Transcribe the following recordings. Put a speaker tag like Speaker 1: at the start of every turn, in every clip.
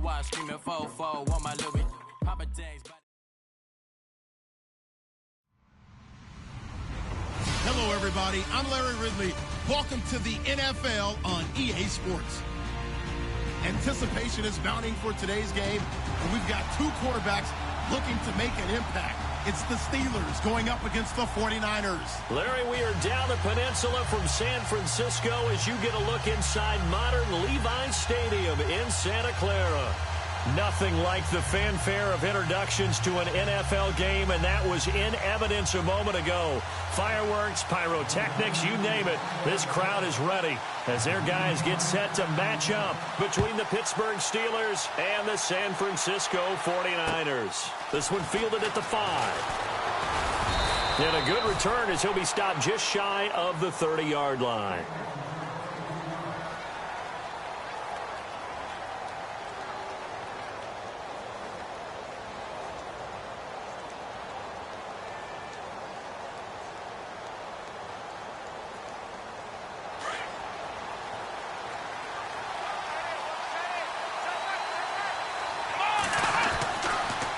Speaker 1: Why screaming fo-fo, want my Louis, Papa Days.
Speaker 2: Hello, everybody. I'm Larry Ridley. Welcome to the NFL on EA Sports. Anticipation is mounting for today's game, and we've got two quarterbacks looking to make an impact. It's the Steelers going up against the 49ers.
Speaker 3: Larry, we are down the peninsula from San Francisco as you get a look inside modern Levi Stadium in Santa Clara. Nothing like the fanfare of introductions to an NFL game, and that was in evidence a moment ago. Fireworks, pyrotechnics, you name it. This crowd is ready as their guys get set to match up between the Pittsburgh Steelers and the San Francisco 49ers. This one fielded at the 5. And a good return as he'll be stopped just shy of the 30-yard line.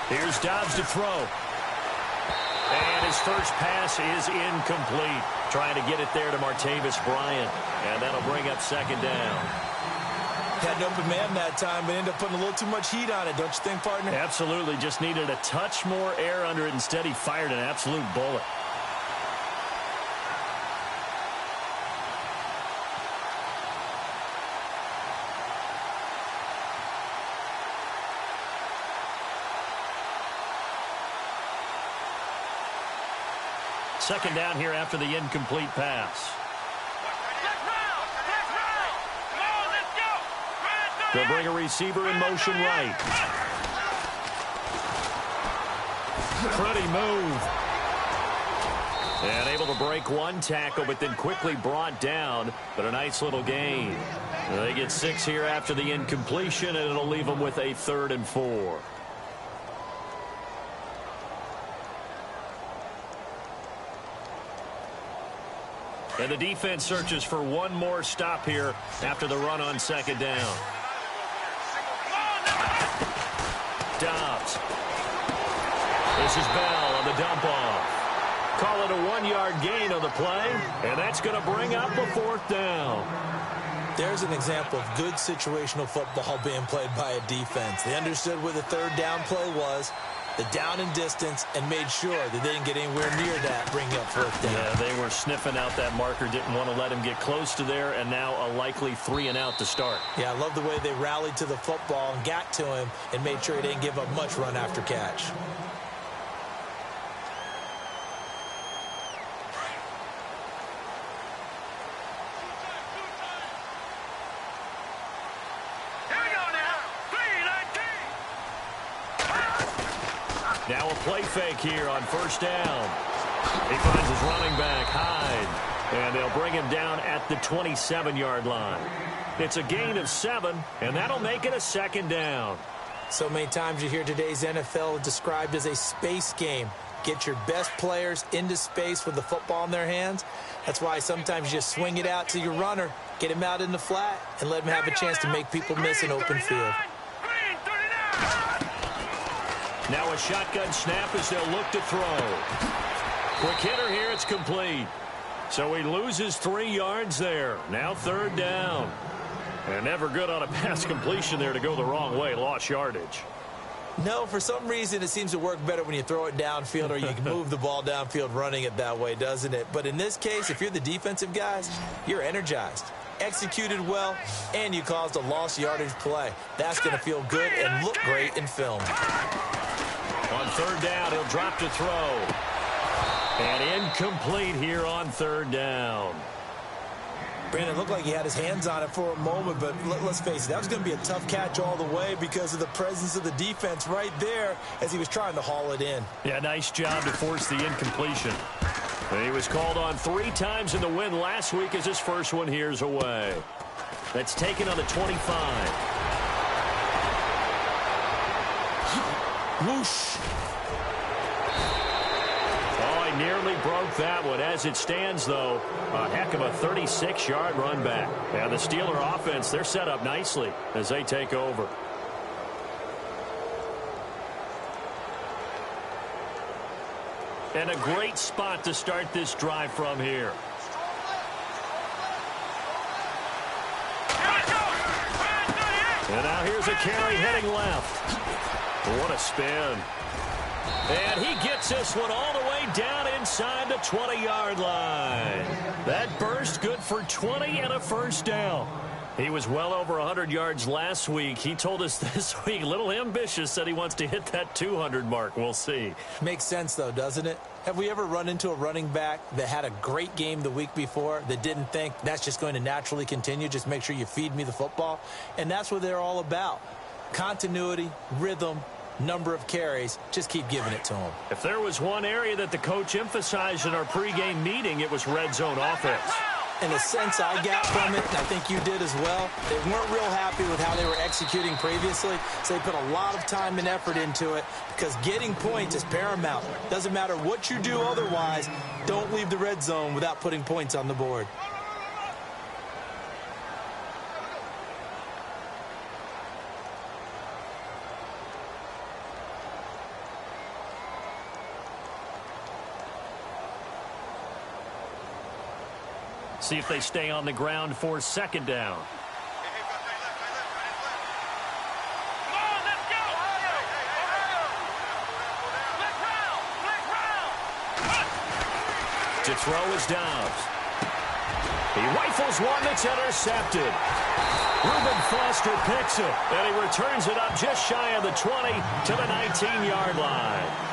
Speaker 3: Here's Dobbs to throw. And his first pass is incomplete. Trying to get it there to Martavis Bryant. And that'll bring up second down.
Speaker 4: Had an open man that time, but ended up putting a little too much heat on it, don't you think, partner?
Speaker 3: Absolutely. Just needed a touch more air under it. Instead, he fired an absolute bullet. Second down here after the incomplete pass. They'll bring a receiver in motion right. Pretty move. And able to break one tackle, but then quickly brought down. But a nice little gain. They get 6 here after the incompletion, and it'll leave them with a 3rd and 4. And the defense searches for one more stop here after the run on second down. Dobbs. This is Bell on the dump off. Call it a 1-yard gain on the play, and that's going to bring up a 4th down.
Speaker 4: There's an example of good situational football being played by a defense. They understood where the 3rd down play was, the down and distance, and made sure they didn't get anywhere near that, bringing up 4th down.
Speaker 3: Yeah, they were sniffing out that marker, didn't want to let him get close to there, and now a likely 3 and out to start.
Speaker 4: Yeah, I love the way they rallied to the football and got to him and made sure he didn't give up much run after catch.
Speaker 3: Now a play fake here on 1st down. He finds his running back, Hyde. And they'll bring him down at the 27-yard line. It's a gain of 7, and that'll make it a 2nd down.
Speaker 4: So many times you hear today's NFL described as a space game. Get your best players into space with the football in their hands. That's why sometimes you just swing it out to your runner, get him out in the flat, and let him have a chance to make people miss an open field.
Speaker 3: Now a shotgun snap as they'll look to throw. Quick hitter here, it's complete. So he loses 3 yards there. Now 3rd down. And never good on a pass completion there to go the wrong way. Lost yardage.
Speaker 4: No, for some reason it seems to work better when you throw it downfield or you can move the ball downfield running it that way, doesn't it? But in this case, if you're the defensive guys, you're energized, executed well, and you caused a lost yardage play. That's going to feel good and look great in film.
Speaker 3: On 3rd down, he'll drop to throw. And incomplete here on 3rd down.
Speaker 4: Brandon, looked like he had his hands on it for a moment, but let's face it, that was going to be a tough catch all the way because of the presence of the defense right there as he was trying to haul it in.
Speaker 3: Yeah, nice job to force the incompletion. He was called on 3 times in the win last week as his first one here's away. That's taken on the 25.
Speaker 4: Whoosh.
Speaker 3: Oh, he nearly broke that one. As it stands, though, a heck of a 36-yard run back. And the Steeler offense, they're set up nicely as they take over. And a great spot to start this drive from here. And now here's a carry heading left. What a spin. And he gets this one all the way down inside the 20-yard line. That burst good for 20 and a first down. He was well over 100 yards last week. He told us this week, a little ambitious, said he wants to hit that 200 mark. We'll see.
Speaker 4: Makes sense, though, doesn't it? Have we ever run into a running back that had a great game the week before that didn't think that's just going to naturally continue? Just make sure you feed me the football. And that's what they're all about. Continuity, rhythm, number of carries. Just keep giving it to them.
Speaker 3: If there was one area that the coach emphasized in our pregame meeting, it was red zone offense.
Speaker 4: In a sense I got from it, and I think you did as well, they weren't real happy with how they were executing previously, so they put a lot of time and effort into it because getting points is paramount. Doesn't matter what you do otherwise, don't leave the red zone without putting points on the board.
Speaker 3: See if they stay on the ground for second down. To throw is Dobbs. He rifles one that's intercepted. Reuben Foster picks it, and he returns it up just shy of the 20 to the 19-yard line.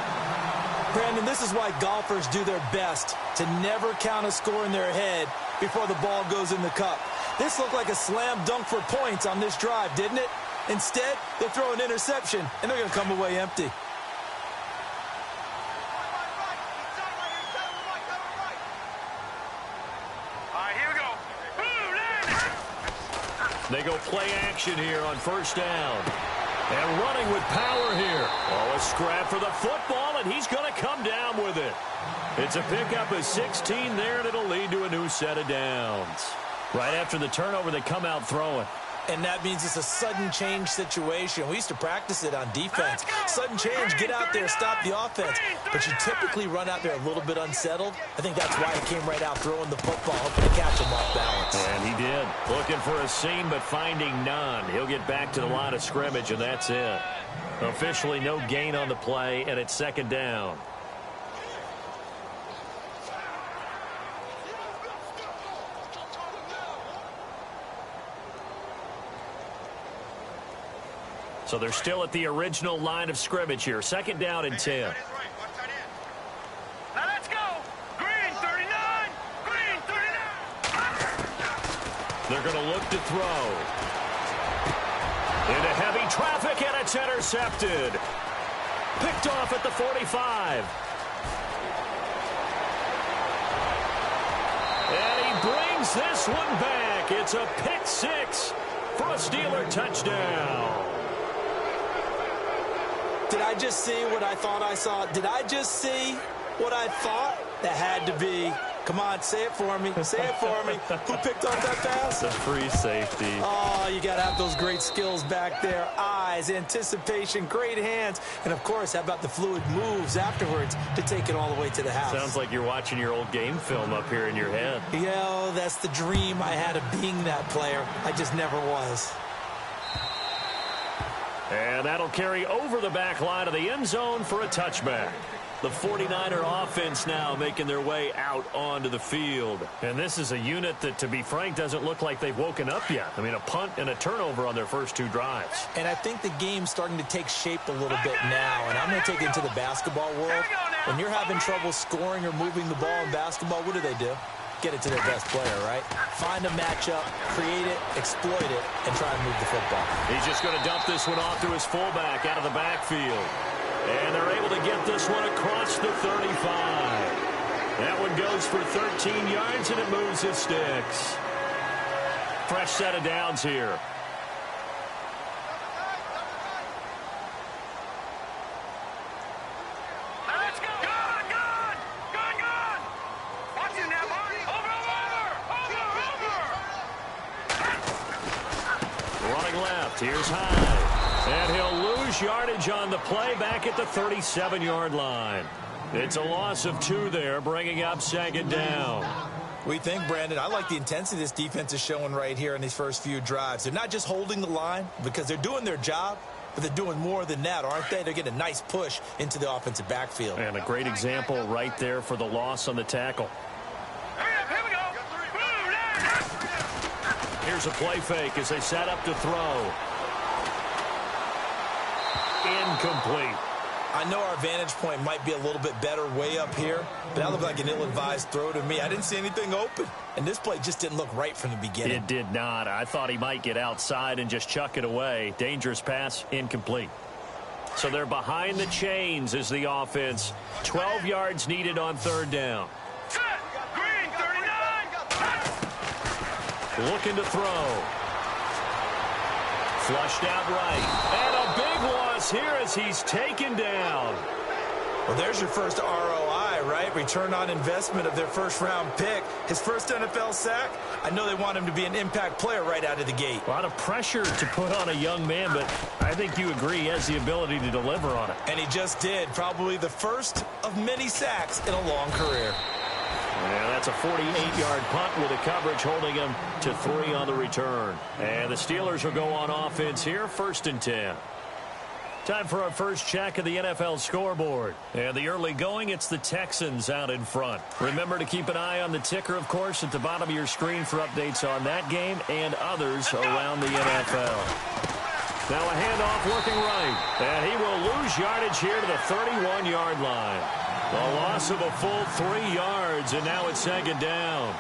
Speaker 4: Brandon, this is why golfers do their best to never count a score in their head before the ball goes in the cup. This looked like a slam dunk for points on this drive, didn't it? Instead, they throw an interception, and they're going to come away empty.
Speaker 5: All right, here we go.
Speaker 3: They go play action here on first down. And running with power here. Oh, a scrap for the football, and he's going to come down with it. It's a pickup of 16 there, and it'll lead to a new set of downs. Right after the turnover, they come out throwing.
Speaker 4: And that means it's a sudden change situation. We used to practice it on defense. Sudden change, get out there, stop the offense. But you typically run out there a little bit unsettled. I think that's why he came right out throwing the football, hoping to catch him off balance.
Speaker 3: And he did. Looking for a seam, but finding none. He'll get back to the line of scrimmage, and that's it. Officially no gain on the play, and it's second down. So they're still at the original line of scrimmage here. Second down and 10.
Speaker 5: Now let's go. Green 39. Green 39.
Speaker 3: They're going to look to throw. Into heavy traffic, and it's intercepted. Picked off at the 45. And he brings this one back. It's a pick six for a Steeler touchdown.
Speaker 4: Did I just see what I thought I saw? Did I just see what I thought? That had to be. Come on, say it for me. Say it for me. Who picked up that pass?
Speaker 3: The free safety.
Speaker 4: Oh, you got to have those great skills back there. Eyes, anticipation, great hands. And, of course, how about the fluid moves afterwards to take it all the way to the house?
Speaker 3: Sounds like you're watching your old game film up here in your head.
Speaker 4: Yeah, that's the dream I had of being that player. I just never was.
Speaker 3: And that'll carry over the back line of the end zone for a touchback. The 49er offense now making their way out onto the field. And this is a unit that, to be frank, doesn't look like they've woken up yet. I mean, a punt and a turnover on their first two drives.
Speaker 4: And I think the game's starting to take shape a little bit now. And I'm going to take it into the basketball world. When you're having trouble scoring or moving the ball in basketball, what do? Get it to their best player, right? Find a matchup, create it, exploit it, and try and move the football.
Speaker 3: He's just going to dump this one off to his fullback out of the backfield. And they're able to get this one across the 35. That one goes for 13 yards, and it moves his sticks. Fresh set of downs here. Here's Hyde. And he'll lose yardage on the play back at the 37-yard line. It's a loss of 2 there, bringing up second down.
Speaker 4: We think, Brandon, I like the intensity this defense is showing right here in these first few drives. They're not just holding the line because they're doing their job, but they're doing more than that, aren't they? They're getting a nice push into the offensive backfield.
Speaker 3: And a great example right there for the loss on the tackle.
Speaker 5: Here we go.
Speaker 3: Here's a play fake as they set up to throw. Incomplete.
Speaker 4: I know our vantage point might be a little bit better way up here, but that looked like an ill-advised throw to me. I didn't see anything open, and this play just didn't look right from the beginning.
Speaker 3: It did not. I thought he might get outside and just chuck it away. Dangerous pass, incomplete. So they're behind the chains as the offense. 12 yards needed on third down.
Speaker 5: Green 39.
Speaker 3: Looking to throw. Flushed out right. And a big loss here as he's taken down.
Speaker 4: Well, there's your first ROI, right? Return on investment of their first-round pick. His first NFL sack. I know they want him to be an impact player right out of the gate.
Speaker 3: A lot of pressure to put on a young man, but I think you agree he has the ability to deliver on it.
Speaker 4: And he just did. Probably the first of many sacks in a long career.
Speaker 3: Yeah, that's a 48-yard punt with the coverage holding him to 3 on the return. And the Steelers will go on offense here, 1st and 10. Time for our first check of the NFL scoreboard. And the early going, it's the Texans out in front. Remember to keep an eye on the ticker, of course, at the bottom of your screen for updates on that game and others around the NFL. Now a handoff looking right. And he will lose yardage here to the 31-yard line. A loss of a full 3 yards, and now it's second down.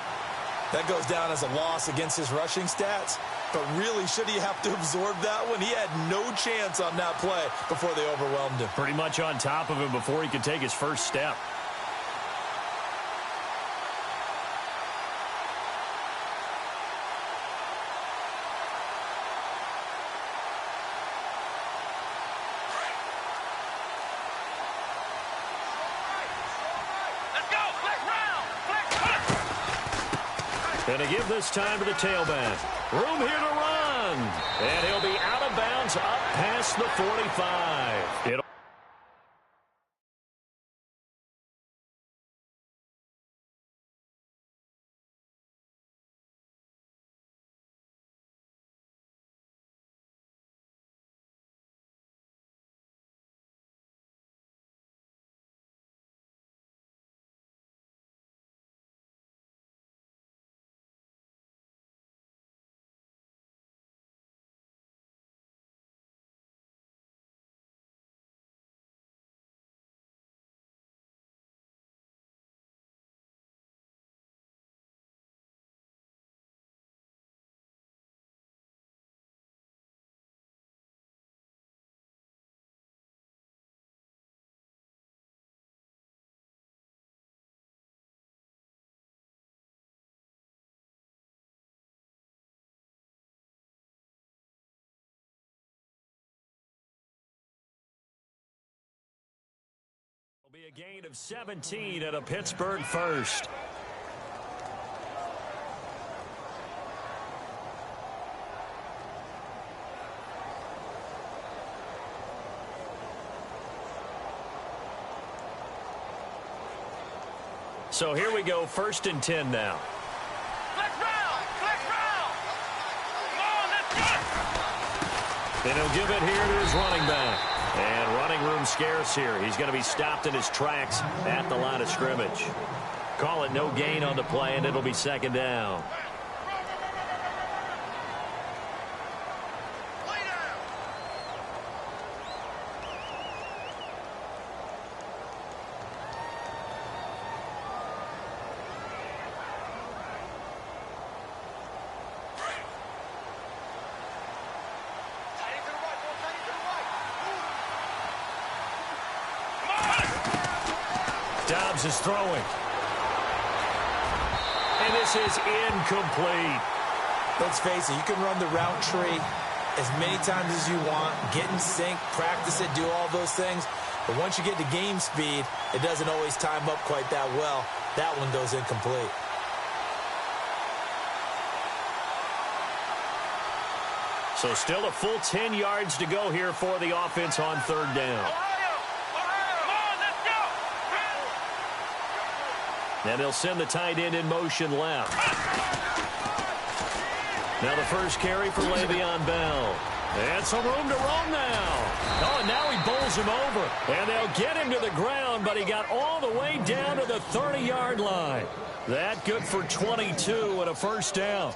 Speaker 4: That goes down as a loss against his rushing stats. But really, should he have to absorb that one? He had no chance on that play before they overwhelmed him.
Speaker 3: Pretty much on top of him before he could take his first step. And to give this time to the tailback. Room here to run. And he'll be out of bounds up past the 45. It'll be a gain of 17 at a Pittsburgh first. So here we go, 1st and 10 now.
Speaker 5: Flex round. Come on, let's go.
Speaker 3: And he'll give it here to his running back. And running room scarce here. He's going to be stopped in his tracks at the line of scrimmage. Call it no gain on the play, and it'll be second down. Dobbs is throwing. And this is incomplete.
Speaker 4: Let's face it, you can run the route tree as many times as you want, get in sync, practice it, do all those things. But once you get to game speed, it doesn't always time up quite that well. That one goes incomplete.
Speaker 3: So still a full 10 yards to go here for the offense on third down.
Speaker 5: Come on, let's go.
Speaker 3: And they'll send the tight end in motion left. Now the first carry for Le'Veon Bell. And some room to roam now. Oh, and now he bowls him over. And they'll get him to the ground, but he got all the way down to the 30-yard line. That good for 22 and a first down.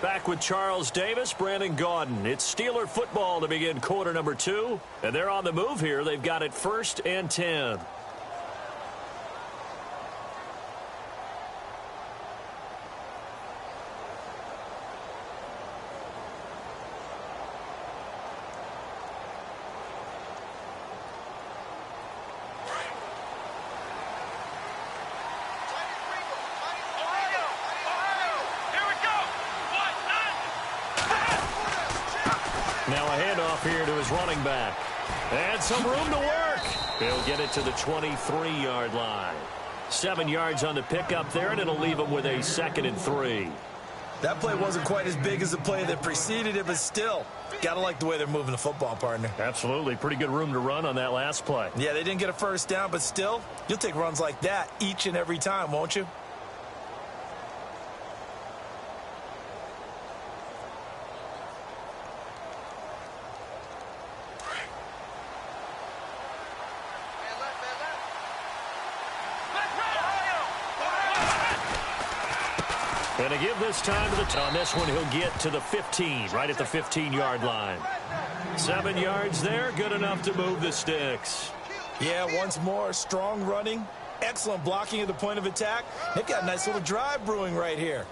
Speaker 3: Back with Charles Davis, Brandon Gaudin. It's Steeler football to begin quarter number 2. And they're on the move here. They've got it 1st and 10. Now a handoff here to his running back. And some room to work. He'll get it to the 23-yard line. 7 yards on the pickup there, and it'll leave him with a 2nd and 3.
Speaker 4: That play wasn't quite as big as the play that preceded it, but still, got to like the way they're moving the football, partner.
Speaker 3: Absolutely. Pretty good room to run on that last play.
Speaker 4: Yeah, they didn't get a first down, but still, you'll take runs like that each and every time, won't you?
Speaker 3: And to give this time to the on this one, he'll get to the 15, right at the 15-yard line. 7 yards there, good enough to move the sticks.
Speaker 4: Yeah, once more, strong running, excellent blocking at the point of attack. They've got a nice little drive brewing right here.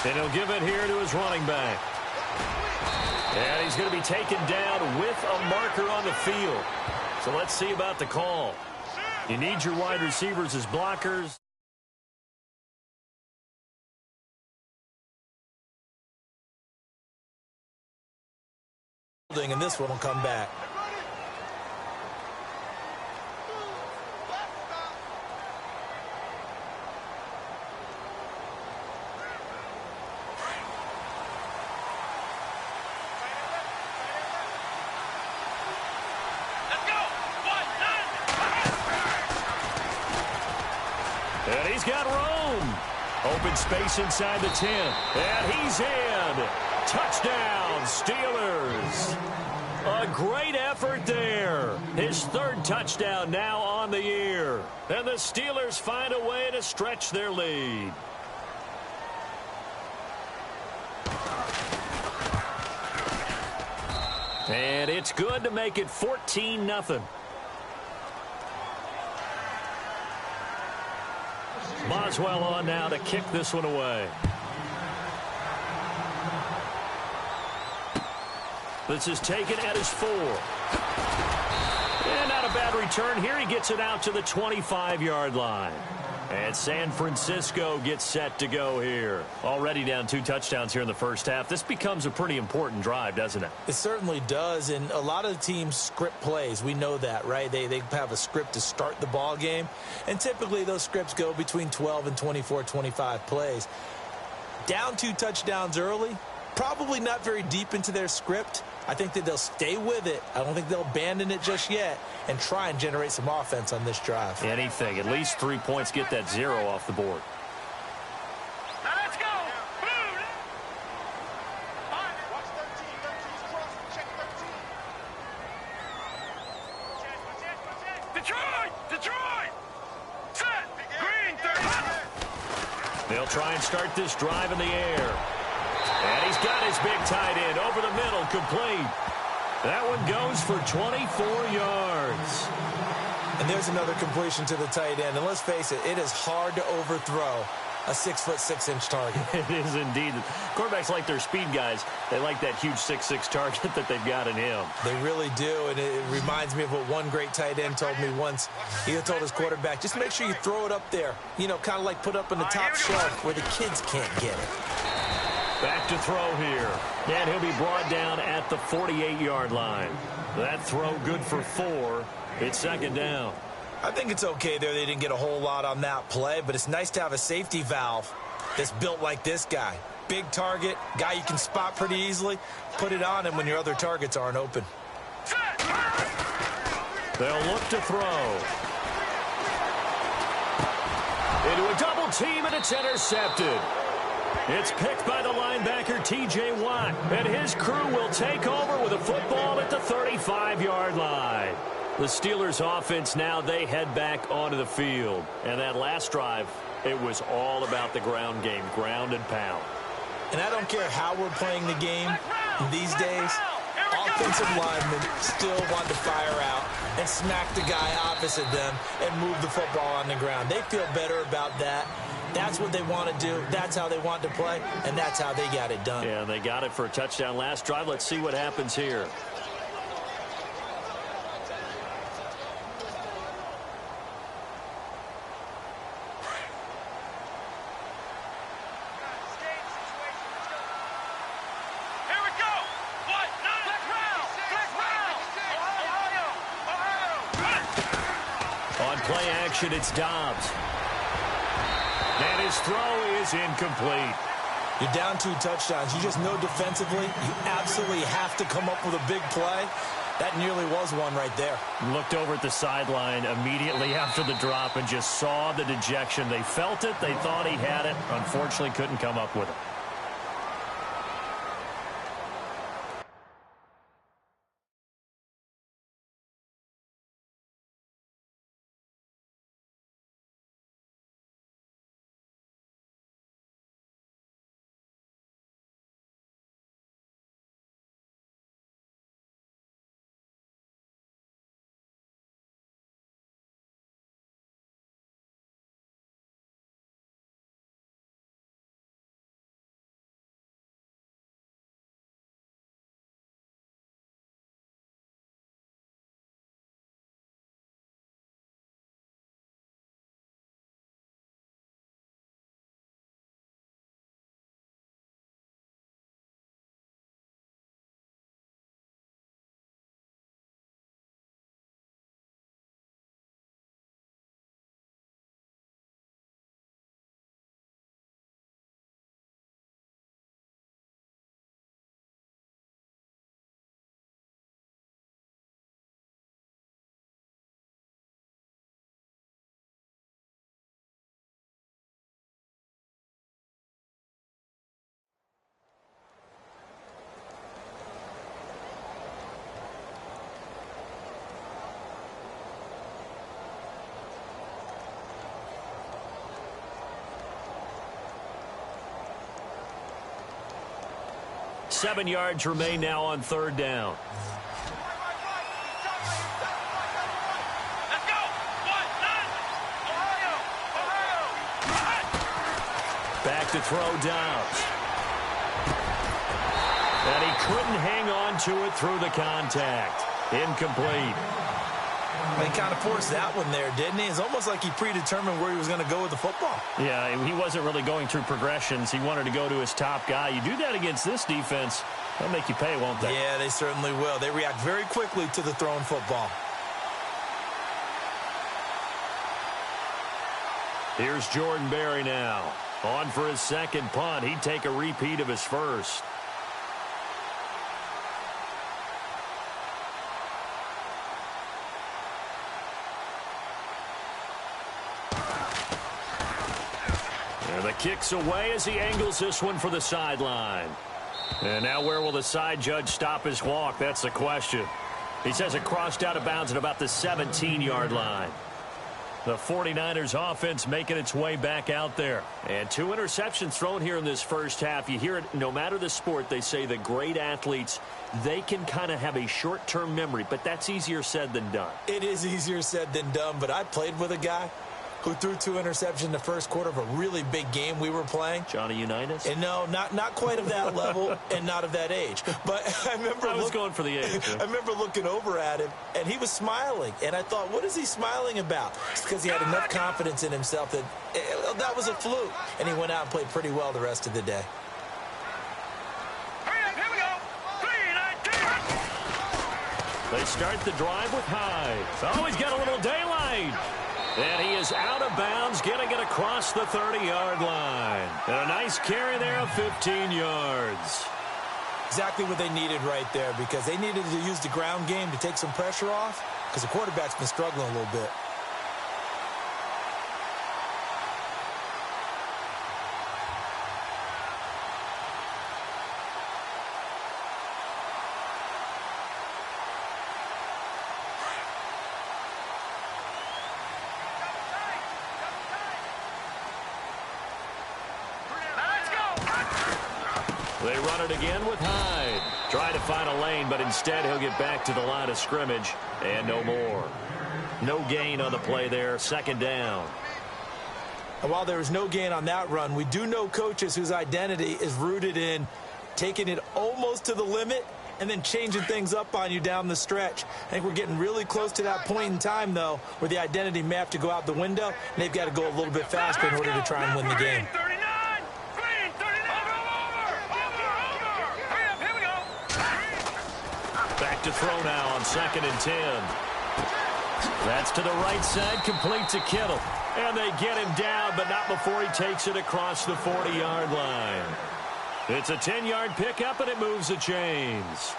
Speaker 3: And he'll give it here to his running back. And he's going to be taken down with a marker on the field. So let's see about the call. You need your wide receivers as blockers.
Speaker 4: And this one will come back.
Speaker 3: And he's got room. Open space inside the 10. And he's in. Touchdown, Steelers. A great effort there. His 3rd touchdown now on the year. And the Steelers find a way to stretch their lead. And it's good to make it 14-0. Boswell on now to kick this one away. This is taken at his 4. And not a bad return here. He gets it out to the 25-yard line. And San Francisco gets set to go here. Already down 2 touchdowns here in the first half. This becomes a pretty important drive, doesn't it?
Speaker 4: It certainly does, and a lot of teams script plays. We know that, right? They have a script to start the ball game, and typically those scripts go between 12 and 24, 25 plays. Down 2 touchdowns early, probably not very deep into their script. I think that they'll stay with it. I don't think they'll abandon it just yet and try and generate some offense on this drive.
Speaker 3: Anything. At least 3 points, get that 0 off the board.
Speaker 5: Now let's go. Detroit. Set. Green 30.
Speaker 3: They'll try and start this drive in the air. And he's got his big tight end over the middle, complete. That one goes for 24 yards.
Speaker 4: And there's another completion to the tight end. And let's face it, it is hard to overthrow a 6'6" target.
Speaker 3: It is indeed. Quarterbacks like their speed guys. They like that huge 6'6" target that they've got in him.
Speaker 4: They really do, and it reminds me of what one great tight end told me once. He told his quarterback, just make sure you throw it up there. You know, kind of like put up on the top shelf where the kids can't get it.
Speaker 3: Back to throw here. And he'll be brought down at the 48-yard line. That throw good for 4. It's second down.
Speaker 4: I think it's okay there. They didn't get a whole lot on that play, but it's nice to have a safety valve that's built like this guy. Big target, guy you can spot pretty easily. Put it on him when your other targets aren't open.
Speaker 3: They'll look to throw. Into a double team, and it's intercepted. It's picked by the linebacker, T.J. Watt, and his crew will take over with a football at the 35-yard line. The Steelers' offense now, they head back onto the field. And that last drive, it was all about the ground game, ground and pound.
Speaker 4: And I don't care how we're playing the game these days, offensive linemen still want to fire out and smack the guy opposite them and move the football on the ground. They feel better about that. That's what they want to do. That's how they want to play, and that's how they got it done.
Speaker 3: Yeah, they got it for a touchdown last drive. Let's see what happens here. On play action, it's Dobbs. And his throw is incomplete.
Speaker 4: You're down 2 touchdowns. You just know defensively you absolutely have to come up with a big play. That nearly was one right there.
Speaker 3: Looked over at the sideline immediately after the drop and just saw the dejection. They felt it. They thought he had it. Unfortunately, couldn't come up with it. Seven yards remain now on third down.
Speaker 5: Let's go. 1, 9. Ohio.
Speaker 3: Back to throw Dobbs. And he couldn't hang on to it through the contact. Incomplete.
Speaker 4: He kind of forced that one there, didn't he? It's almost like he predetermined where he was going to go with the football.
Speaker 3: Yeah, he wasn't really going through progressions. He wanted to go to his top guy. You do that against this defense, they'll make you pay, won't they?
Speaker 4: Yeah, they certainly will. They react very quickly to the thrown football.
Speaker 3: Here's Jordan Berry now. On for his second punt. He'd take a repeat of his first. The kick's away as he angles this one for the sideline. And now where will the side judge stop his walk? That's the question. He says it crossed out of bounds at about the 17-yard line. The 49ers offense making its way back out there. And 2 interceptions thrown here in this first half. You hear it, no matter the sport, they say the great athletes, they can kind of have a short-term memory, but that's easier said than done.
Speaker 4: It is easier said than done, but I played with a guy who threw 2 interceptions in the first quarter of a really big game we were playing.
Speaker 3: Johnny Unitas?
Speaker 4: And no, not quite of that level and not of that age. But I was
Speaker 3: going for the age.
Speaker 4: I remember looking over at him, and he was smiling. And I thought, what is he smiling about? It's because he had enough confidence in himself that that was a fluke. And he went out and played pretty well the rest of the day.
Speaker 5: Here we go. 3-19.
Speaker 3: They start the drive with Hyde. Oh, he's got a little daylight. And he is out of bounds, getting it across the 30-yard line. And a nice carry there of 15 yards.
Speaker 4: Exactly what they needed right there, because they needed to use the ground game to take some pressure off, because the quarterback's been struggling a little bit.
Speaker 3: They run it again with Hyde. Try to find a lane, but instead he'll get back to the line of scrimmage and no more. No gain on the play there, second down.
Speaker 4: And while there was no gain on that run, we do know coaches whose identity is rooted in taking it almost to the limit and then changing things up on you down the stretch. I think we're getting really close to that point in time, though, where the identity may have to go out the window, and they've got to go a little bit faster in order to try and win the game.
Speaker 3: Back to throw now on 2nd and 10. That's to the right side, complete to Kittle. And they get him down, but not before he takes it across the 40-yard line. It's a 10-yard pickup, and it moves the chains.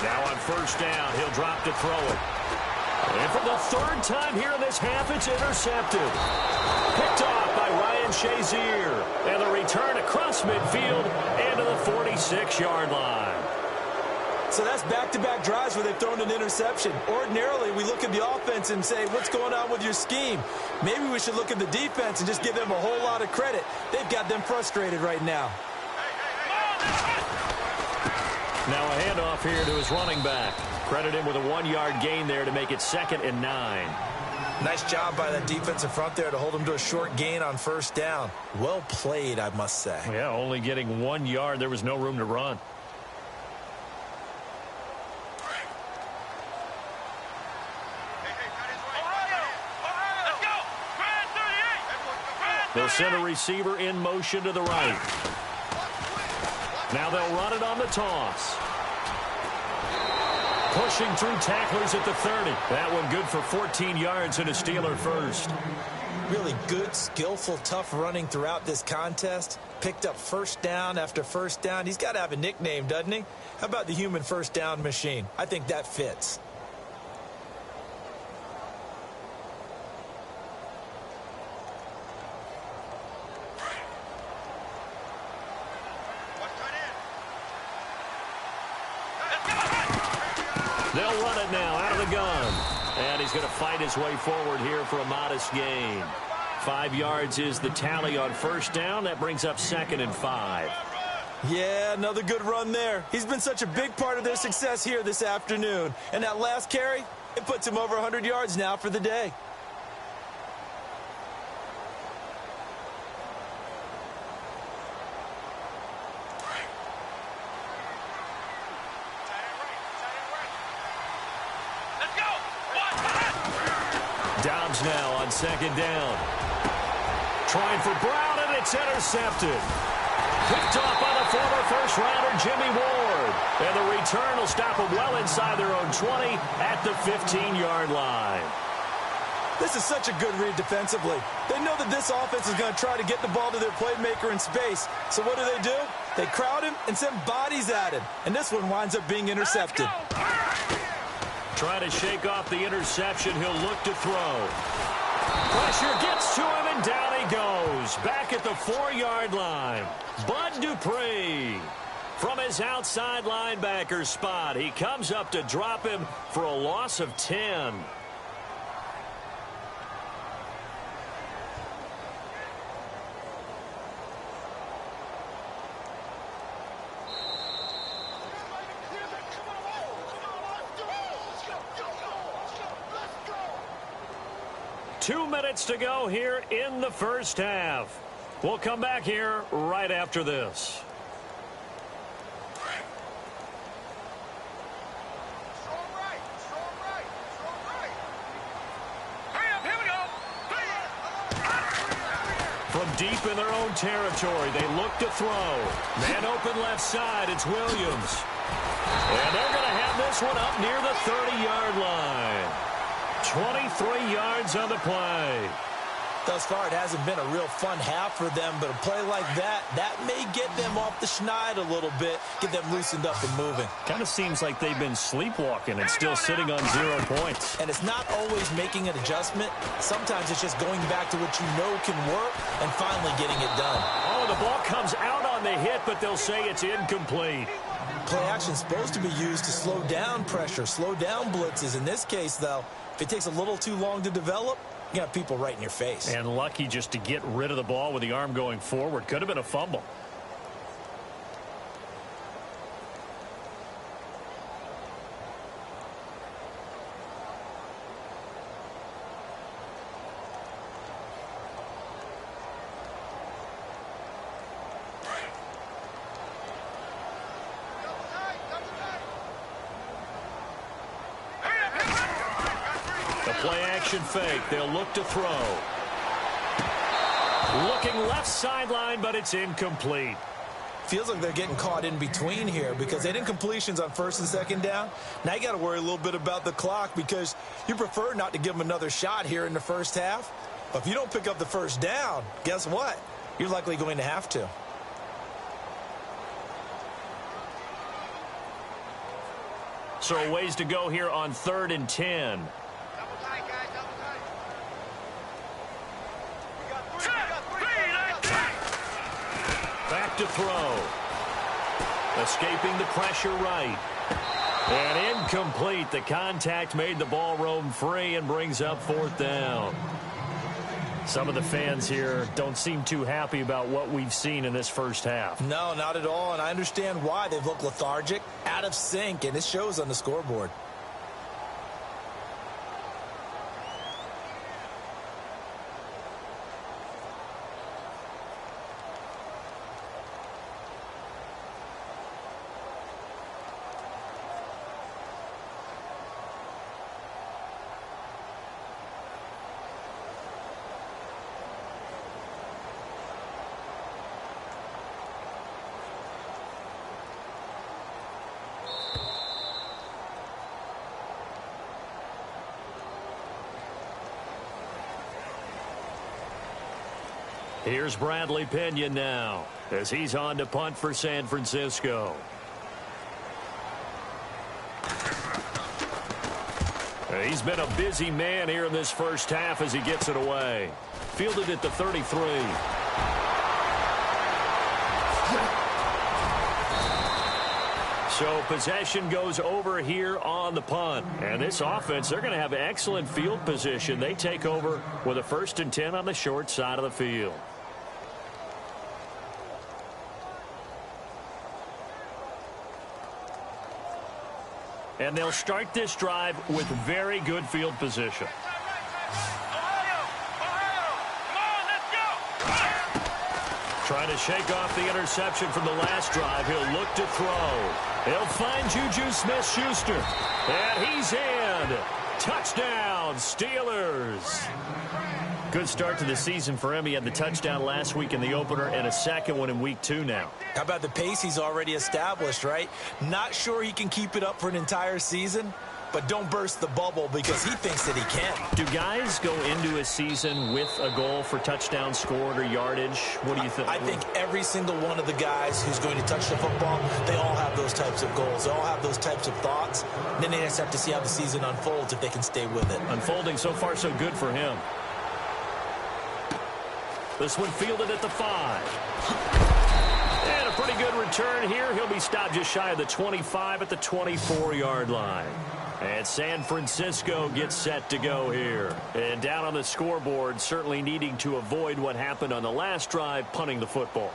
Speaker 3: Now on first down, he'll drop to throw it. And for the 3rd time here in this half, it's intercepted. Picked off by Ryan Shazier. And the return across midfield and to the 46-yard line.
Speaker 4: So that's back-to-back drives where they've thrown an interception. Ordinarily, we look at the offense and say, what's going on with your scheme? Maybe we should look at the defense and just give them a whole lot of credit. They've got them frustrated right now.
Speaker 3: Now a handoff here to his running back. Credit him with a 1-yard gain there to make it 2nd and 9.
Speaker 4: Nice job by that defensive front there to hold him to a short gain on first down. Well played, I must say.
Speaker 3: Yeah, only getting 1 yard. There was no room to run. They'll send a receiver in motion to the right. Now they'll run it on the toss. Pushing through tacklers at the 30. That one good for 14 yards and a Steeler first.
Speaker 4: Really good, skillful, tough running throughout this contest. Picked up first down after first down. He's got to have a nickname, doesn't he? How about the human first down machine? I think that fits.
Speaker 3: They'll run it now out of the gun. And he's going to fight his way forward here for a modest gain. 5 yards is the tally on first down. That brings up 2nd and 5.
Speaker 4: Yeah, another good run there. He's been such a big part of their success here this afternoon. And that last carry, it puts him over 100 yards now for the day.
Speaker 3: Dobbs now on 2nd down. Trying for Brown, and it's intercepted. Picked off by the former first-rounder Jimmy Ward. And the return will stop them well inside their own 20 at the 15-yard line.
Speaker 4: This is such a good read defensively. They know that this offense is going to try to get the ball to their playmaker in space. So what do? They crowd him and send bodies at him. And this one winds up being intercepted.
Speaker 3: Trying to shake off the interception. He'll look to throw. Pressure gets to him, and down he goes. Back at the 4-yard line. Bud Dupree from his outside linebacker spot. He comes up to drop him for a loss of 10. 2 minutes to go here in the first half. We'll come back here right after this. From deep in their own territory, they look to throw. Man open left side, it's Williams. And they're going to have this one up near the 30-yard line. 23 yards on the play.
Speaker 4: Thus far, it hasn't been a real fun half for them, but a play like that may get them off the schneid a little bit, get them loosened up and moving.
Speaker 3: Kind of seems like they've been sleepwalking and still sitting on 0 points.
Speaker 4: And it's not always making an adjustment. Sometimes it's just going back to what you know can work and finally getting it done.
Speaker 3: Oh, the ball comes out on the hit, but they'll say it's incomplete.
Speaker 4: Play action's supposed to be used to slow down pressure, slow down blitzes. In this case, though, if it takes a little too long to develop, you got people right in your face.
Speaker 3: And lucky just to get rid of the ball with the arm going forward. Could have been a fumble. Play action fake. They'll look to throw. Looking left sideline, but it's incomplete.
Speaker 4: Feels like they're getting caught in between here because they did incompletions on first and second down. Now you got to worry a little bit about the clock because you prefer not to give them another shot here in the first half. But if you don't pick up the first down, guess what? You're likely going to have to.
Speaker 3: So a ways to go here on 3rd and 10. Back to throw. Escaping the pressure right. And incomplete. The contact made the ball roam free and brings up 4th down. Some of the fans here don't seem too happy about what we've seen in this first half.
Speaker 4: No, not at all, and I understand why. They've looked lethargic, out of sync, and it shows on the scoreboard.
Speaker 3: Here's Bradley Pinion now as he's on to punt for San Francisco. He's been a busy man here in this first half as he gets it away. Fielded at the 33. So possession goes over here on the punt. And this offense, they're going to have excellent field position. They take over with a 1st and 10 on the short side of the field. And they'll start this drive with very good field position. Trying to shake off the interception from the last drive. He'll look to throw. He'll find Juju Smith-Schuster. And he's in. Touchdown, Steelers. Good start to the season for him. He had the touchdown last week in the opener and a second one in week 2 now.
Speaker 4: How about the pace he's already established, right? Not sure he can keep it up for an entire season, but don't burst the bubble because he thinks that he can.
Speaker 3: Do guys go into a season with a goal for touchdown scored or yardage? What do you think?
Speaker 4: I think every single one of the guys who's going to touch the football, they all have those types of goals. They all have those types of thoughts. And then they just have to see how the season unfolds if they can stay with it.
Speaker 3: Unfolding so far so good for him. This one fielded at the 5. And a pretty good return here. He'll be stopped just shy of the 25 at the 24-yard line. And San Francisco gets set to go here. And down on the scoreboard, certainly needing to avoid what happened on the last drive, punting the football.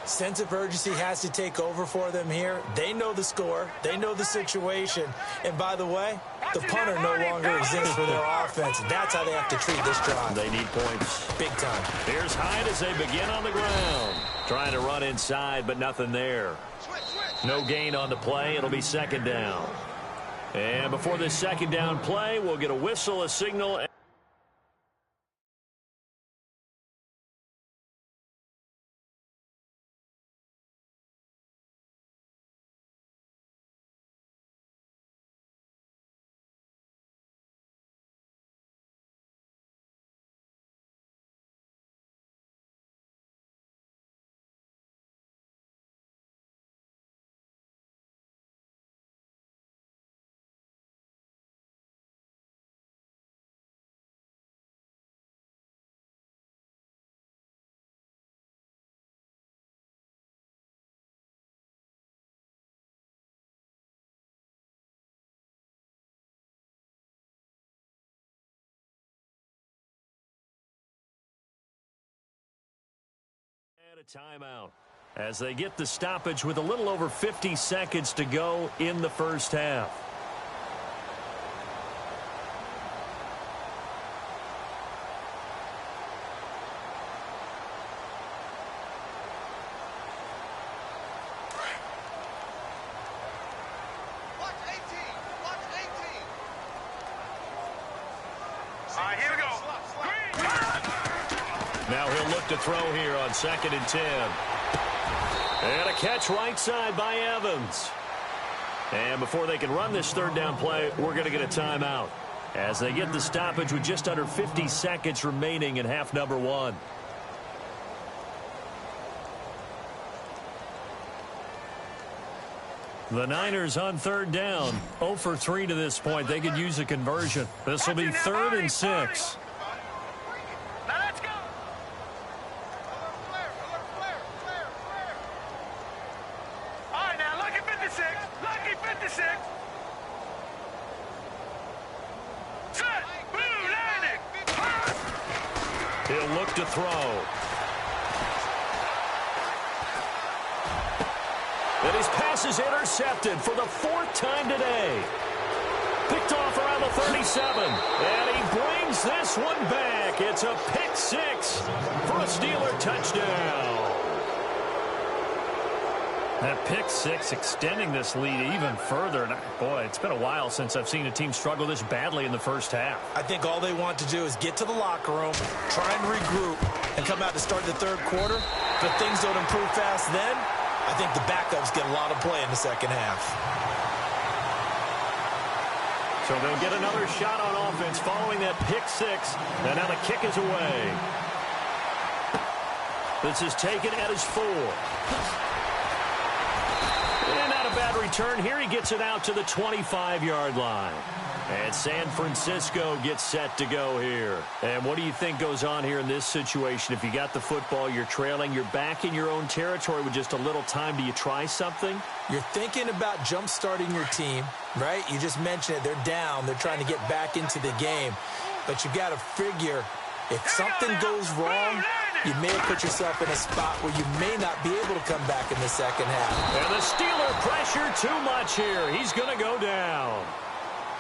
Speaker 4: Sense of urgency has to take over for them here. They know the score. They know the situation. And by the way, the punter no longer exists for their offense. That's how they have to treat this drive.
Speaker 3: They need points.
Speaker 4: Big time.
Speaker 3: Here's Hyde as they begin on the ground. Trying to run inside, but nothing there. No gain on the play. It'll be second down. And before this second down play, we'll get a whistle, a signal. And a timeout as they get the stoppage with a little over 50 seconds to go in the first half.
Speaker 5: Here we go.
Speaker 3: Now he'll look to throw here on 2nd and 10. And a catch right side by Evans. And before they can run this third down play, we're going to get a timeout as they get the stoppage with just under 50 seconds remaining in half number 1. The Niners on third down, 0 for 3 to this point. They could use a conversion. This will be 3rd and 6.
Speaker 5: Now let's go. All right, now, lucky 56. Lucky 56. Set. Blue landing.
Speaker 3: He'll look to throw. And his pass is intercepted for the 4th time today. Picked off around the 37. And he brings this one back. It's a pick 6 for a Steeler touchdown. That pick 6 extending this lead even further. And boy, it's been a while since I've seen a team struggle this badly in the first half.
Speaker 4: I think all they want to do is get to the locker room, try and regroup, and come out to start the third quarter. But things don't improve fast then. I think the backups get a lot of play in the second half.
Speaker 3: So they'll get another shot on offense following that pick 6. And now the kick is away. This is taken at his 4. And not a bad return here. He gets it out to the 25-yard line. And San Francisco gets set to go here. And what do you think goes on here in this situation? If you got the football, you're trailing, you're back in your own territory with just a little time. Do you try something?
Speaker 4: You're thinking about jump-starting your team, right? You just mentioned it. They're down. They're trying to get back into the game. But you've got to figure if something goes wrong, you may have put yourself in a spot where you may not be able to come back in the second half.
Speaker 3: And the Steeler pressure too much here. He's going to go down.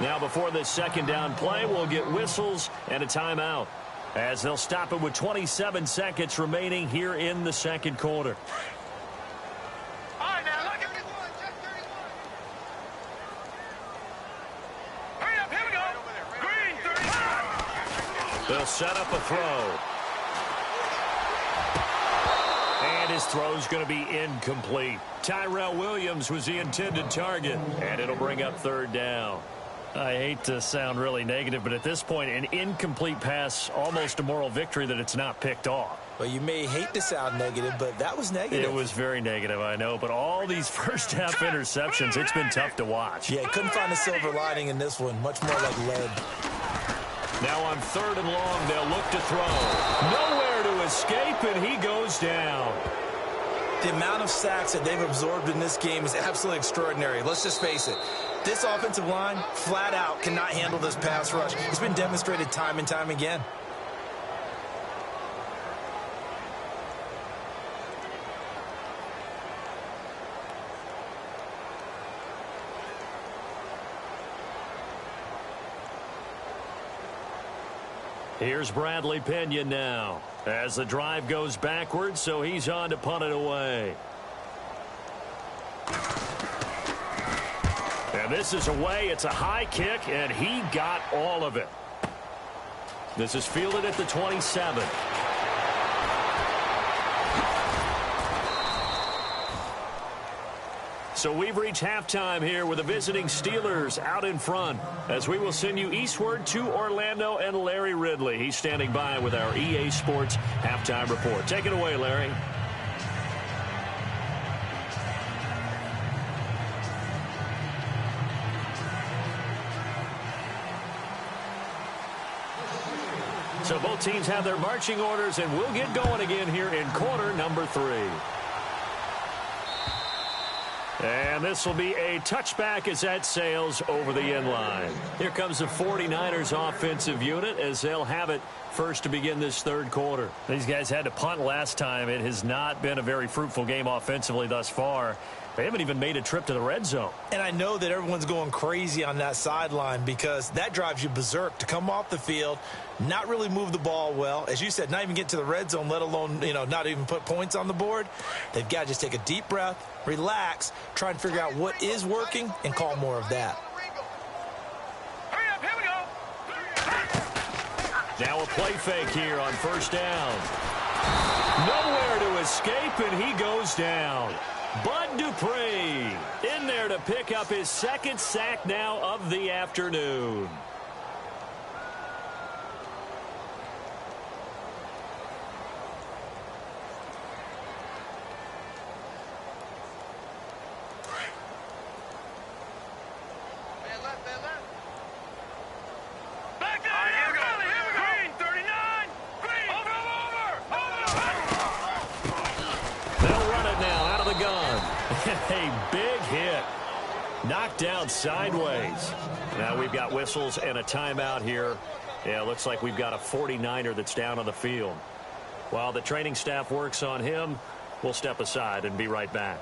Speaker 3: Now, before this second down play, we'll get whistles and a timeout as they'll stop it with 27 seconds remaining here in the second quarter.
Speaker 5: All right, now, look at this. Hurry up, here we go. Green, 30.
Speaker 3: They'll set up a throw. And his throw's going to be incomplete. Tyrell Williams was the intended target, and it'll bring up third down. I hate to sound really negative, but at this point, an incomplete pass, almost a moral victory that it's not picked off.
Speaker 4: Well, you may hate to sound negative, but that was negative.
Speaker 3: It was very negative, I know, but all these first-half interceptions, it's been tough to watch.
Speaker 4: Yeah, couldn't find a silver lining in this one. Much more like lead.
Speaker 3: Now on 3rd and long, they'll look to throw. Nowhere to escape, and he goes down.
Speaker 4: The amount of sacks that they've absorbed in this game is absolutely extraordinary. Let's just face it. This offensive line, flat out, cannot handle this pass rush. It's been demonstrated time and time again.
Speaker 3: Here's Bradley Pinion now as the drive goes backwards, so he's on to punt it away. And this is away. It's a high kick, and he got all of it. This is fielded at the 27. So we've reached halftime here with the visiting Steelers out in front, as we will send you eastward to Orlando and Larry Ridley. He's standing by with our EA Sports halftime report. Take it away, Larry. So both teams have their marching orders, and we'll get going again here in quarter number 3. And this will be a touchback as that sails over the end line. Here comes the 49ers offensive unit as they'll have it first to begin this third quarter. These guys had to punt last time. It has not been a very fruitful game offensively thus far. They haven't even made a trip to the red zone.
Speaker 4: And I know that everyone's going crazy on that sideline because that drives you berserk to come off the field, not really move the ball well. As you said, not even get to the red zone, let alone, not even put points on the board. They've got to just take a deep breath, relax, try and figure out what is working, and call more of that.
Speaker 5: Hurry up, here we go.
Speaker 3: Now a play fake here on first down. Nowhere to escape, and he goes down. Bud Dupree in there to pick up his second sack now of the afternoon.
Speaker 5: Back there, here we go. Green, 39. Green, over.
Speaker 3: They'll run it now out of the gun. A big hit. Knocked down sideways. Now we've got whistles and a timeout here. Yeah, it looks like we've got a 49er that's down on the field. While the training staff works on him, we'll step aside and be right back.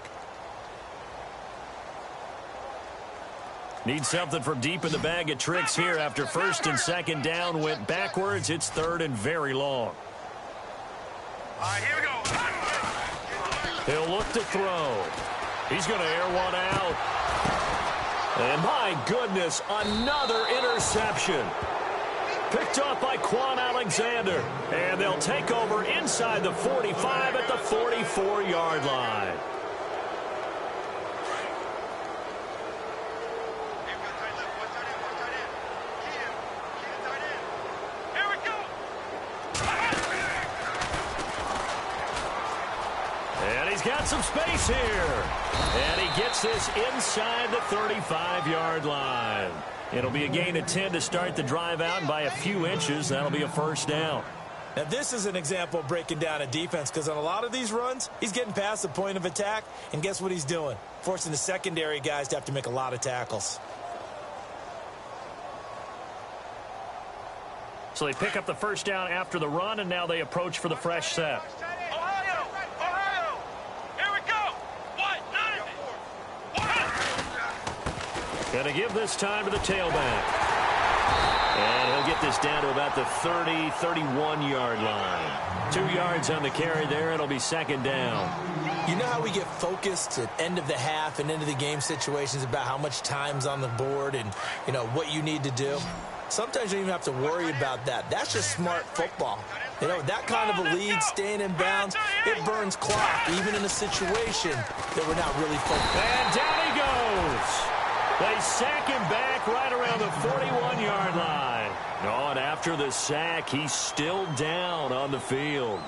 Speaker 3: Need something from deep in the bag of tricks here after first and second down went backwards. It's third and very long.
Speaker 5: All right, here we go.
Speaker 3: He'll look to throw. He's going to air one out. And my goodness, another interception. Picked off by Quan Alexander. And they'll take over inside the 45 at the 44-yard line.
Speaker 5: Here we go.
Speaker 3: And he's got some space here. And he gets this inside the 35-yard line. It'll be a gain of 10 to start the drive out, and by a few inches, that'll be a first down.
Speaker 4: Now, this is an example of breaking down a defense because on a lot of these runs, he's getting past the point of attack, and guess what he's doing? Forcing the secondary guys to have to make a lot of tackles.
Speaker 3: So they pick up the first down after the run, and now they approach for the fresh set.
Speaker 5: Ohio, Ohio. Here we go. What?
Speaker 3: Going to give this time to the tailback. And he'll get this down to about the 30, 31-yard line. 2 yards on the carry there. It'll be second down.
Speaker 4: You know how we get focused at end of the half and into the game situations about how much time's on the board and, what you need to do? Sometimes you don't even have to worry about that. That's just smart football. That kind of a lead, staying in bounds, it burns clock, even in a situation that we're not really focused.
Speaker 3: And down he goes. They sack him back right around the 41-yard line. And after the sack, he's still down on the field.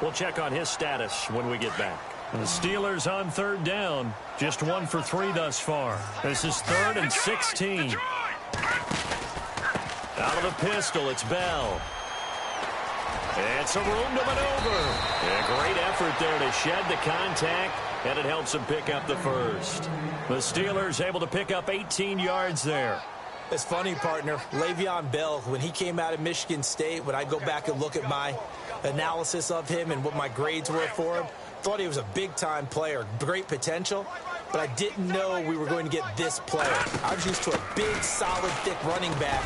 Speaker 3: We'll check on his status when we get back. And the Steelers on third down, just 1 for 3 thus far. This is 3rd and 16. Out of the pistol, it's Bell. And some room to maneuver. And a great effort there to shed the contact, and it helps him pick up the first. The Steelers able to pick up 18 yards there.
Speaker 4: It's funny, partner. Le'Veon Bell, when he came out of Michigan State, when I go back and look at my analysis of him and what my grades were for him, thought he was a big-time player, great potential, but I didn't know we were going to get this player. I was used to a big, solid, thick running back.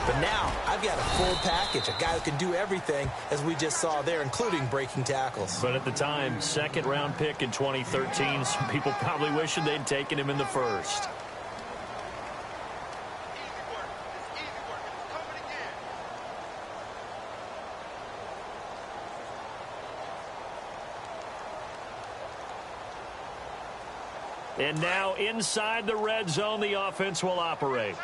Speaker 4: But now I've got a full package, a guy who can do everything, as we just saw there, including breaking tackles.
Speaker 3: But at the time, second-round pick in 2013, some people probably wishing they'd taken him in the first. And now inside the red zone, the offense will operate.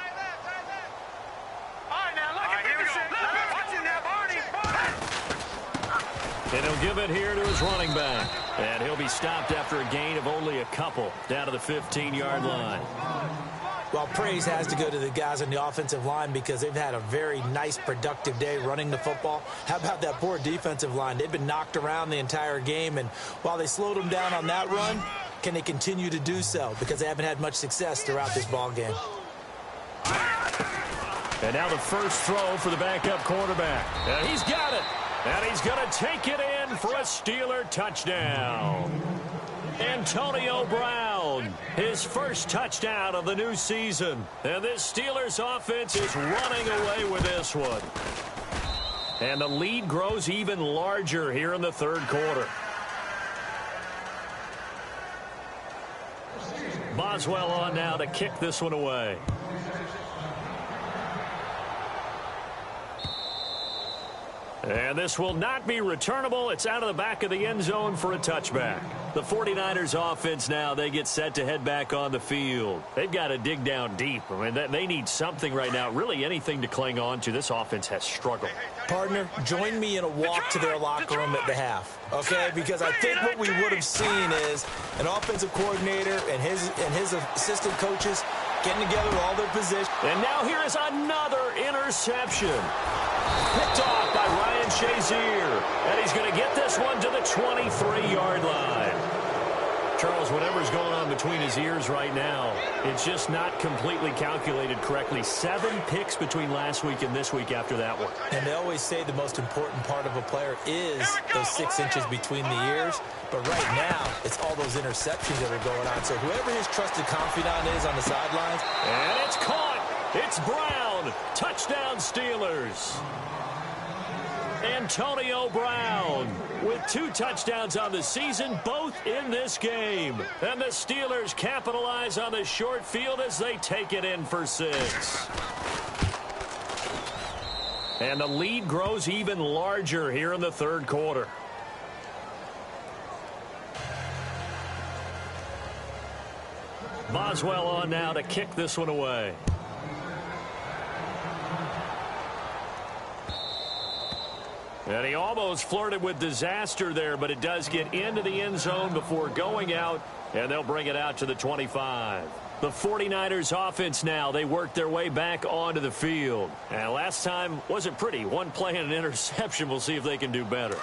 Speaker 5: All right, now look at 56. Watching that, Barney.
Speaker 3: And he'll give it here to his running back. And he'll be stopped after a gain of only a couple down to the 15-yard line.
Speaker 4: Well, praise has to go to the guys on the offensive line because they've had a very nice, productive day running the football. How about that poor defensive line? They've been knocked around the entire game, and while they slowed them down on that run, can they continue to do so? Because they haven't had much success throughout this ball game.
Speaker 3: And now the first throw for the backup quarterback. And he's got it. And he's going to take it in for a Steeler touchdown. Antonio Brown, his first touchdown of the new season. And this Steelers offense is running away with this one. And the lead grows even larger here in the third quarter. Boswell on now to kick this one away. And this will not be returnable. It's out of the back of the end zone for a touchback. The 49ers offense now, they get set to head back on the field. They've got to dig down deep. I mean, they need something right now, really anything to cling on to. This offense has struggled.
Speaker 4: Partner, join me in a walk to their locker room at the half, okay? Because I think what we would have seen is an offensive coordinator and his assistant coaches getting together all their positions.
Speaker 3: And now here is another interception. Picked off by Ryan Shazier. And he's going to get this one to the 23-yard line. Charles, whatever's going on between his ears right now, it's just not completely calculated correctly. 7 picks between last week and this week after that one.
Speaker 4: And they always say the most important part of a player is those 6 inches between the ears. But right now, it's all those interceptions that are going on. So whoever his trusted confidant is on the sidelines.
Speaker 3: And it's caught. It's Brown. Touchdown Steelers. Antonio Brown with 2 touchdowns on the season, both in this game. And the Steelers capitalize on the short field as they take it in for 6. And the lead grows even larger here in the third quarter. Boswell on now to kick this one away. And he almost flirted with disaster there, but it does get into the end zone before going out, and they'll bring it out to the 25. The 49ers offense now, they work their way back onto the field. And last time wasn't pretty. 1 play and an interception. We'll see if they can do better.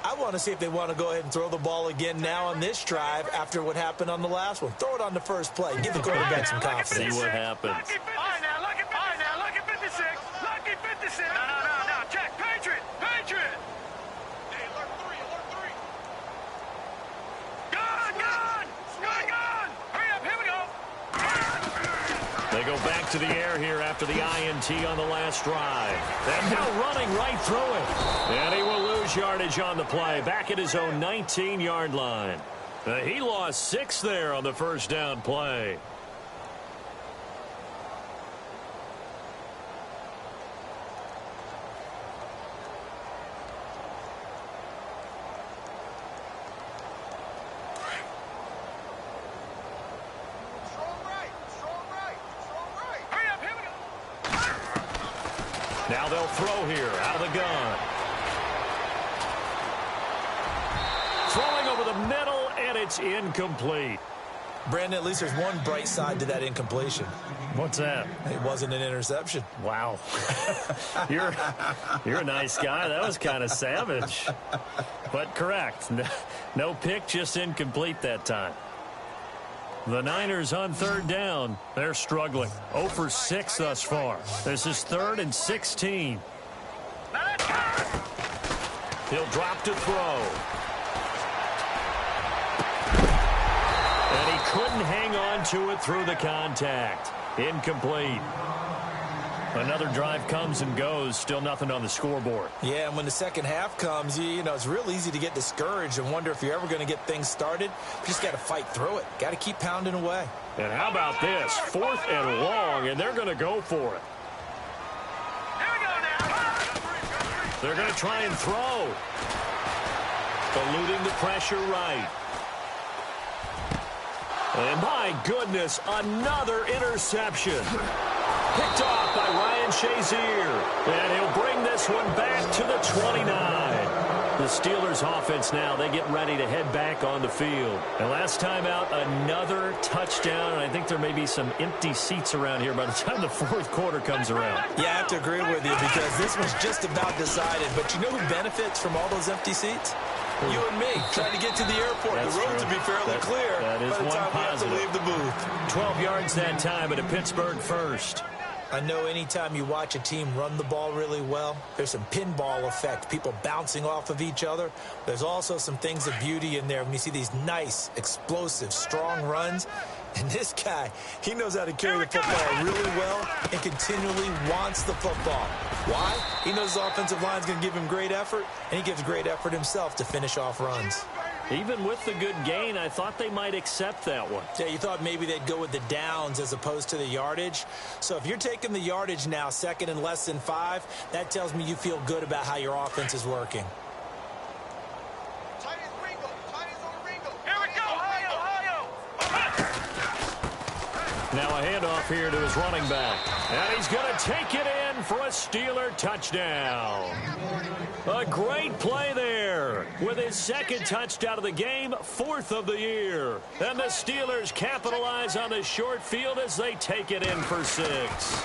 Speaker 4: I want to see if they want to go ahead and throw the ball again now on this drive after what happened on the last one. Throw it on the first play. Give the quarterback some confidence.
Speaker 3: See what happens.
Speaker 5: All right, now look at 56. Lucky 56. No. Check. Patriot. Hey, alert 3. Gun. Hurry up. Here we go.
Speaker 3: They go back to the air here after the INT on the last drive. And now running right through it. And he will lose yardage on the play. Back at his own 19-yard line. He lost 6 there on the first down play. Now they'll throw here out of the gun. Throwing over the middle, and it's incomplete.
Speaker 4: Brandon, at least there's one bright side to that incompletion.
Speaker 3: What's that?
Speaker 4: It wasn't an interception.
Speaker 3: Wow. You're a nice guy. That was kind of savage. But correct. No pick, just incomplete that time. The Niners on third down. They're struggling. 0 for 6 thus far. This is 3rd and 16. He'll drop to throw. And he couldn't hang on to it through the contact. Incomplete. Another drive comes and goes, still nothing on the scoreboard.
Speaker 4: Yeah, and when the second half comes, you know, it's real easy to get discouraged and wonder if you're ever going to get things started. You just got to fight through it. Got to keep pounding away.
Speaker 3: And how about this? 4th and long, and they're going to go for it. They're going to try and throw. Eluding the pressure right. And my goodness, another interception. Picked off by Ryan Shazier. And he'll bring this one back to the 29. The Steelers offense now, they get ready to head back on the field. And last time out, another touchdown. And I think there may be some empty seats around here by the time the 4th quarter comes around.
Speaker 4: Yeah, I have to agree with you because this one's just about decided. But you know who benefits from all those empty seats? You and me, trying to get to the airport.
Speaker 3: That's
Speaker 4: the road
Speaker 3: true.
Speaker 4: to be fairly clear
Speaker 3: that is
Speaker 4: by the
Speaker 3: one
Speaker 4: time
Speaker 3: positive.
Speaker 4: we have to leave the booth.
Speaker 3: 12 yards that time at a Pittsburgh first.
Speaker 4: I know anytime you watch a team run the ball really well, there's some pinball effect, people bouncing off of each other. There's also some things of beauty in there when you see these nice, explosive, strong runs. And this guy, he knows how to carry the football really well and continually wants the football. Why? He knows his offensive line is going to give him great effort, and he gives great effort himself to finish off runs.
Speaker 3: Even with the good gain, I thought they might accept that one.
Speaker 4: Yeah, you thought maybe they'd go with the downs as opposed to the yardage. So if you're taking the yardage now, 2nd and less than 5, that tells me you feel good about how your offense is working.
Speaker 5: Here we go, Ohio!
Speaker 3: Now a handoff here to his running back. And he's going to take it in for a Steeler touchdown. A great play there with his 2nd touchdown of the game, 4th of the year. And the Steelers capitalize on the short field as they take it in for 6.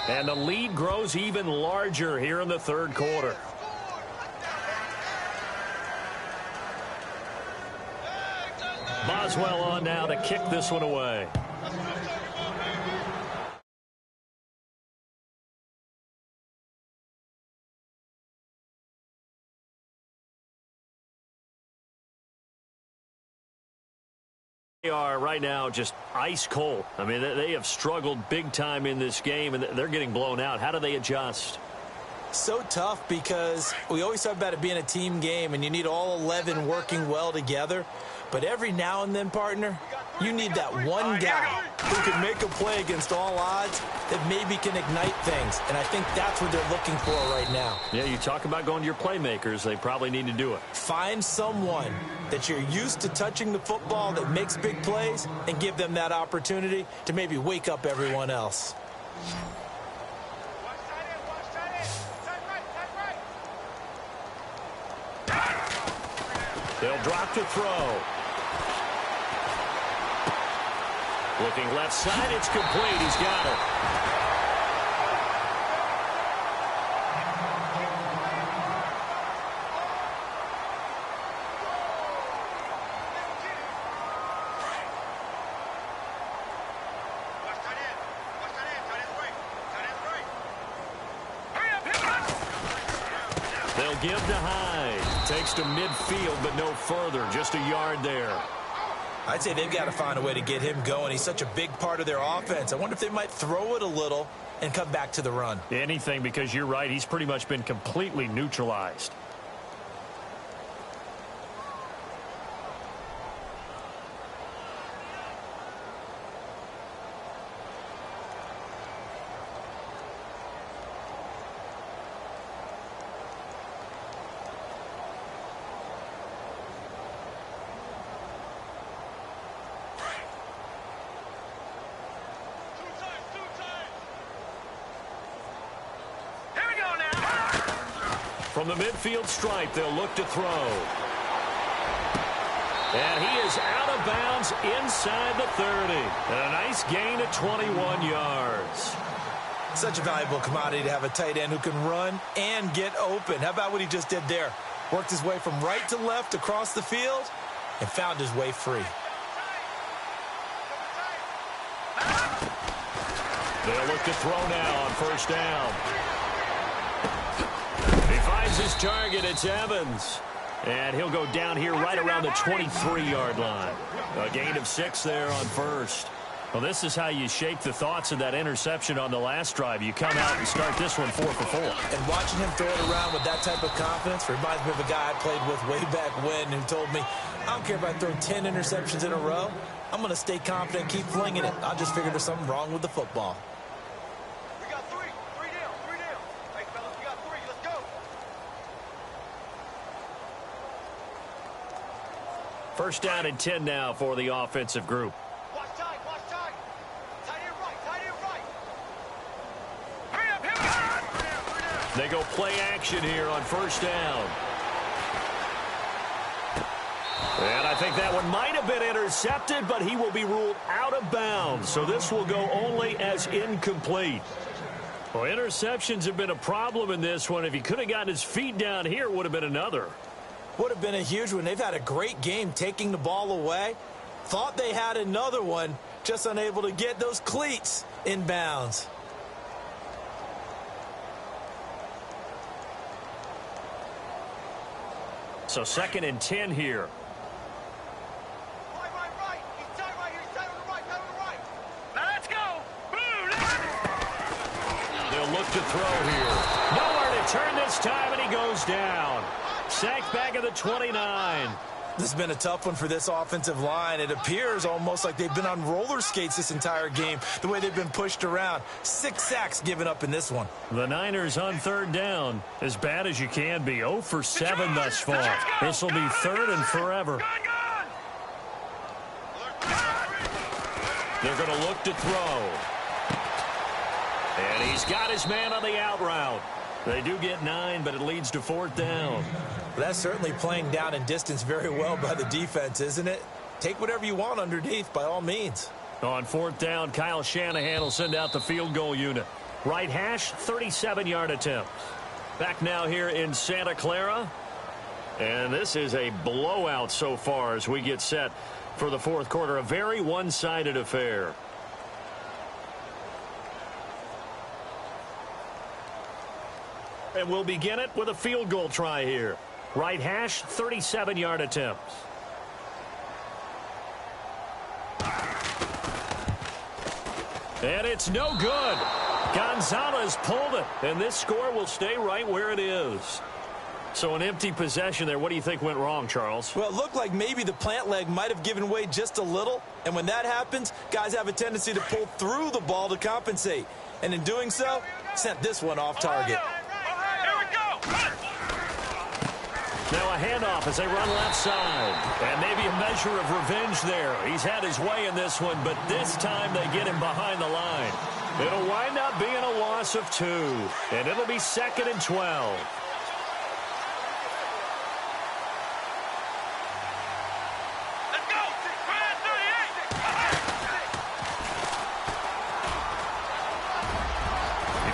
Speaker 3: And the lead grows even larger here in the 3rd quarter. Boswell on now to kick this one away. They are right now just ice cold. I mean, they have struggled big time in this game, and they're getting blown out. How do they adjust?
Speaker 4: So tough because we always talk about it being a team game, and you need all 11 working well together. But every now and then, partner, you need that one guy who can make a play against all odds that maybe can ignite things. And I think that's what they're looking for right now.
Speaker 3: Yeah, you talk about going to your playmakers. They probably need to do it.
Speaker 4: Find someone that you're used to touching the football that makes big plays and give them that opportunity to maybe wake up everyone else.
Speaker 3: They'll drop to throw. Looking left side, it's complete. He's got it. They'll give to Hyde. Takes to midfield, but no further. Just a yard there.
Speaker 4: I'd say they've got to find a way to get him going. He's such a big part of their offense. I wonder if they might throw it a little and come back to the run.
Speaker 3: Anything, because you're right. He's pretty much been completely neutralized. From the midfield stripe, they'll look to throw. And he is out of bounds inside the 30. And a nice gain of 21 yards.
Speaker 4: Such a valuable commodity to have a tight end who can run and get open. How about what he just did there? Worked his way from right to left across the field and found his way free.
Speaker 3: They'll look to throw now on first down. He finds his target. It's Evans. And he'll go down here right around the 23-yard line. A gain of 6 there on first. Well, this is how you shake the thoughts of that interception on the last drive. You come out and start this one 4 for 4.
Speaker 4: And watching him throw it around with that type of confidence reminds me of a guy I played with way back when who told me, I don't care if I throw 10 interceptions in a row. I'm going to stay confident and keep flinging it. I just figured there's something wrong with the football.
Speaker 5: We got three. Three down. Three down. Hey, fellas, we got three. Let's go.
Speaker 3: First down and 10 now for the offensive group.
Speaker 5: Watch tight. Watch tight. Tight end right. Tight end right. Hurry up. Hurry up. Three down. Three down.
Speaker 3: They go play action here on first down. And I think that one might have been intercepted, but he will be ruled out of bounds. So this will go only as incomplete. Well, interceptions have been a problem in this one. If he could have gotten his feet down here, it would have been another.
Speaker 4: Would have been a huge one. They've had a great game taking the ball away. Thought they had another one, just unable to get those cleats in bounds.
Speaker 3: So 2nd and 10 here.
Speaker 5: Right. He's tight right here. He's tight on the right. Tight on the right. Now let's go. Boom.
Speaker 3: They'll look to throw here. Nowhere to turn this time, and he goes down. Sacked back at the 29.
Speaker 4: This has been a tough one for this offensive line. It appears almost like they've been on roller skates this entire game, the way they've been pushed around. 6 sacks given up in this one.
Speaker 3: The Niners on 3rd down, as bad as you can be. 0 for 7 thus far. This will be 3rd and forever. They're going to look to throw. And he's got his man on the out route. They do get 9, but it leads to 4th down.
Speaker 4: That's certainly playing down in distance very well by the defense, isn't it? Take whatever you want underneath, by all means.
Speaker 3: On 4th down, Kyle Shanahan will send out the field goal unit. Right hash, 37-yard attempt. Back now here in Santa Clara. And this is a blowout so far as we get set for the 4th quarter. A very one-sided affair. And we'll begin it with a field goal try here. Right hash, 37-yard attempt. And it's no good. Gonzalez pulled it, and this score will stay right where it is. So an empty possession there. What do you think went wrong, Charles?
Speaker 4: Well, it looked like maybe the plant leg might have given way just a little. And when that happens, guys have a tendency to pull through the ball to compensate. And in doing so, sent this one off target.
Speaker 3: Now a handoff as they run left side. And maybe a measure of revenge there. He's had his way in this one, but this time they get him behind the line. It'll wind up being a loss of 2. And it'll be 2nd and 12.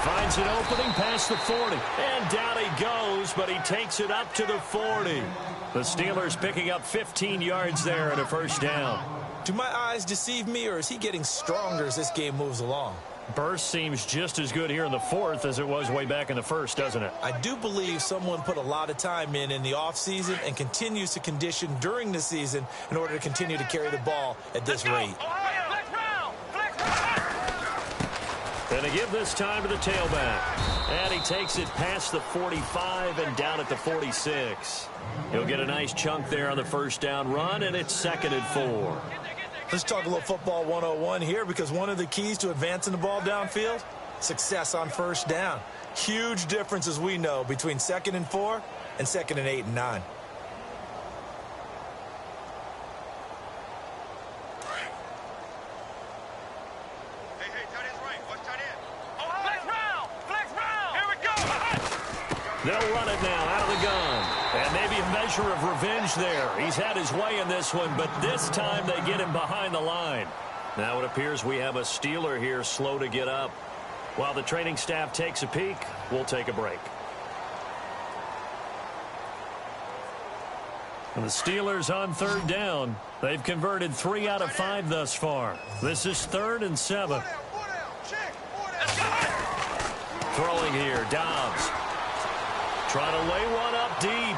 Speaker 3: Finds an opening past the 40. And down he goes, but he takes it up to the 40. The Steelers picking up 15 yards there at a first down.
Speaker 4: Do my eyes deceive me, or is he getting stronger as this game moves along?
Speaker 3: Burst seems just as good here in the 4th as it was way back in the 1st, doesn't it?
Speaker 4: I do believe someone put a lot of time in the offseason and continues to condition during the season in order to continue to carry the ball at this rate.
Speaker 3: And to give this time to the tailback. And he takes it past the 45 and down at the 46. He'll get a nice chunk there on the first down run, and it's 2nd and 4.
Speaker 4: Let's talk a little football 101 here, because one of the keys to advancing the ball downfield, success on first down. Huge difference, as we know, between 2nd and 4 and 2nd and 8 and 9.
Speaker 3: They'll run it now out of the gun. And maybe a measure of revenge there. He's had his way in this one, but this time they get him behind the line. Now it appears we have a Steeler here slow to get up. While the training staff takes a peek, we'll take a break. And the Steelers on 3rd down. They've converted 3 out of 5 thus far. This is 3rd and 7. Throwing here, Dobbs. Trying to lay one up deep.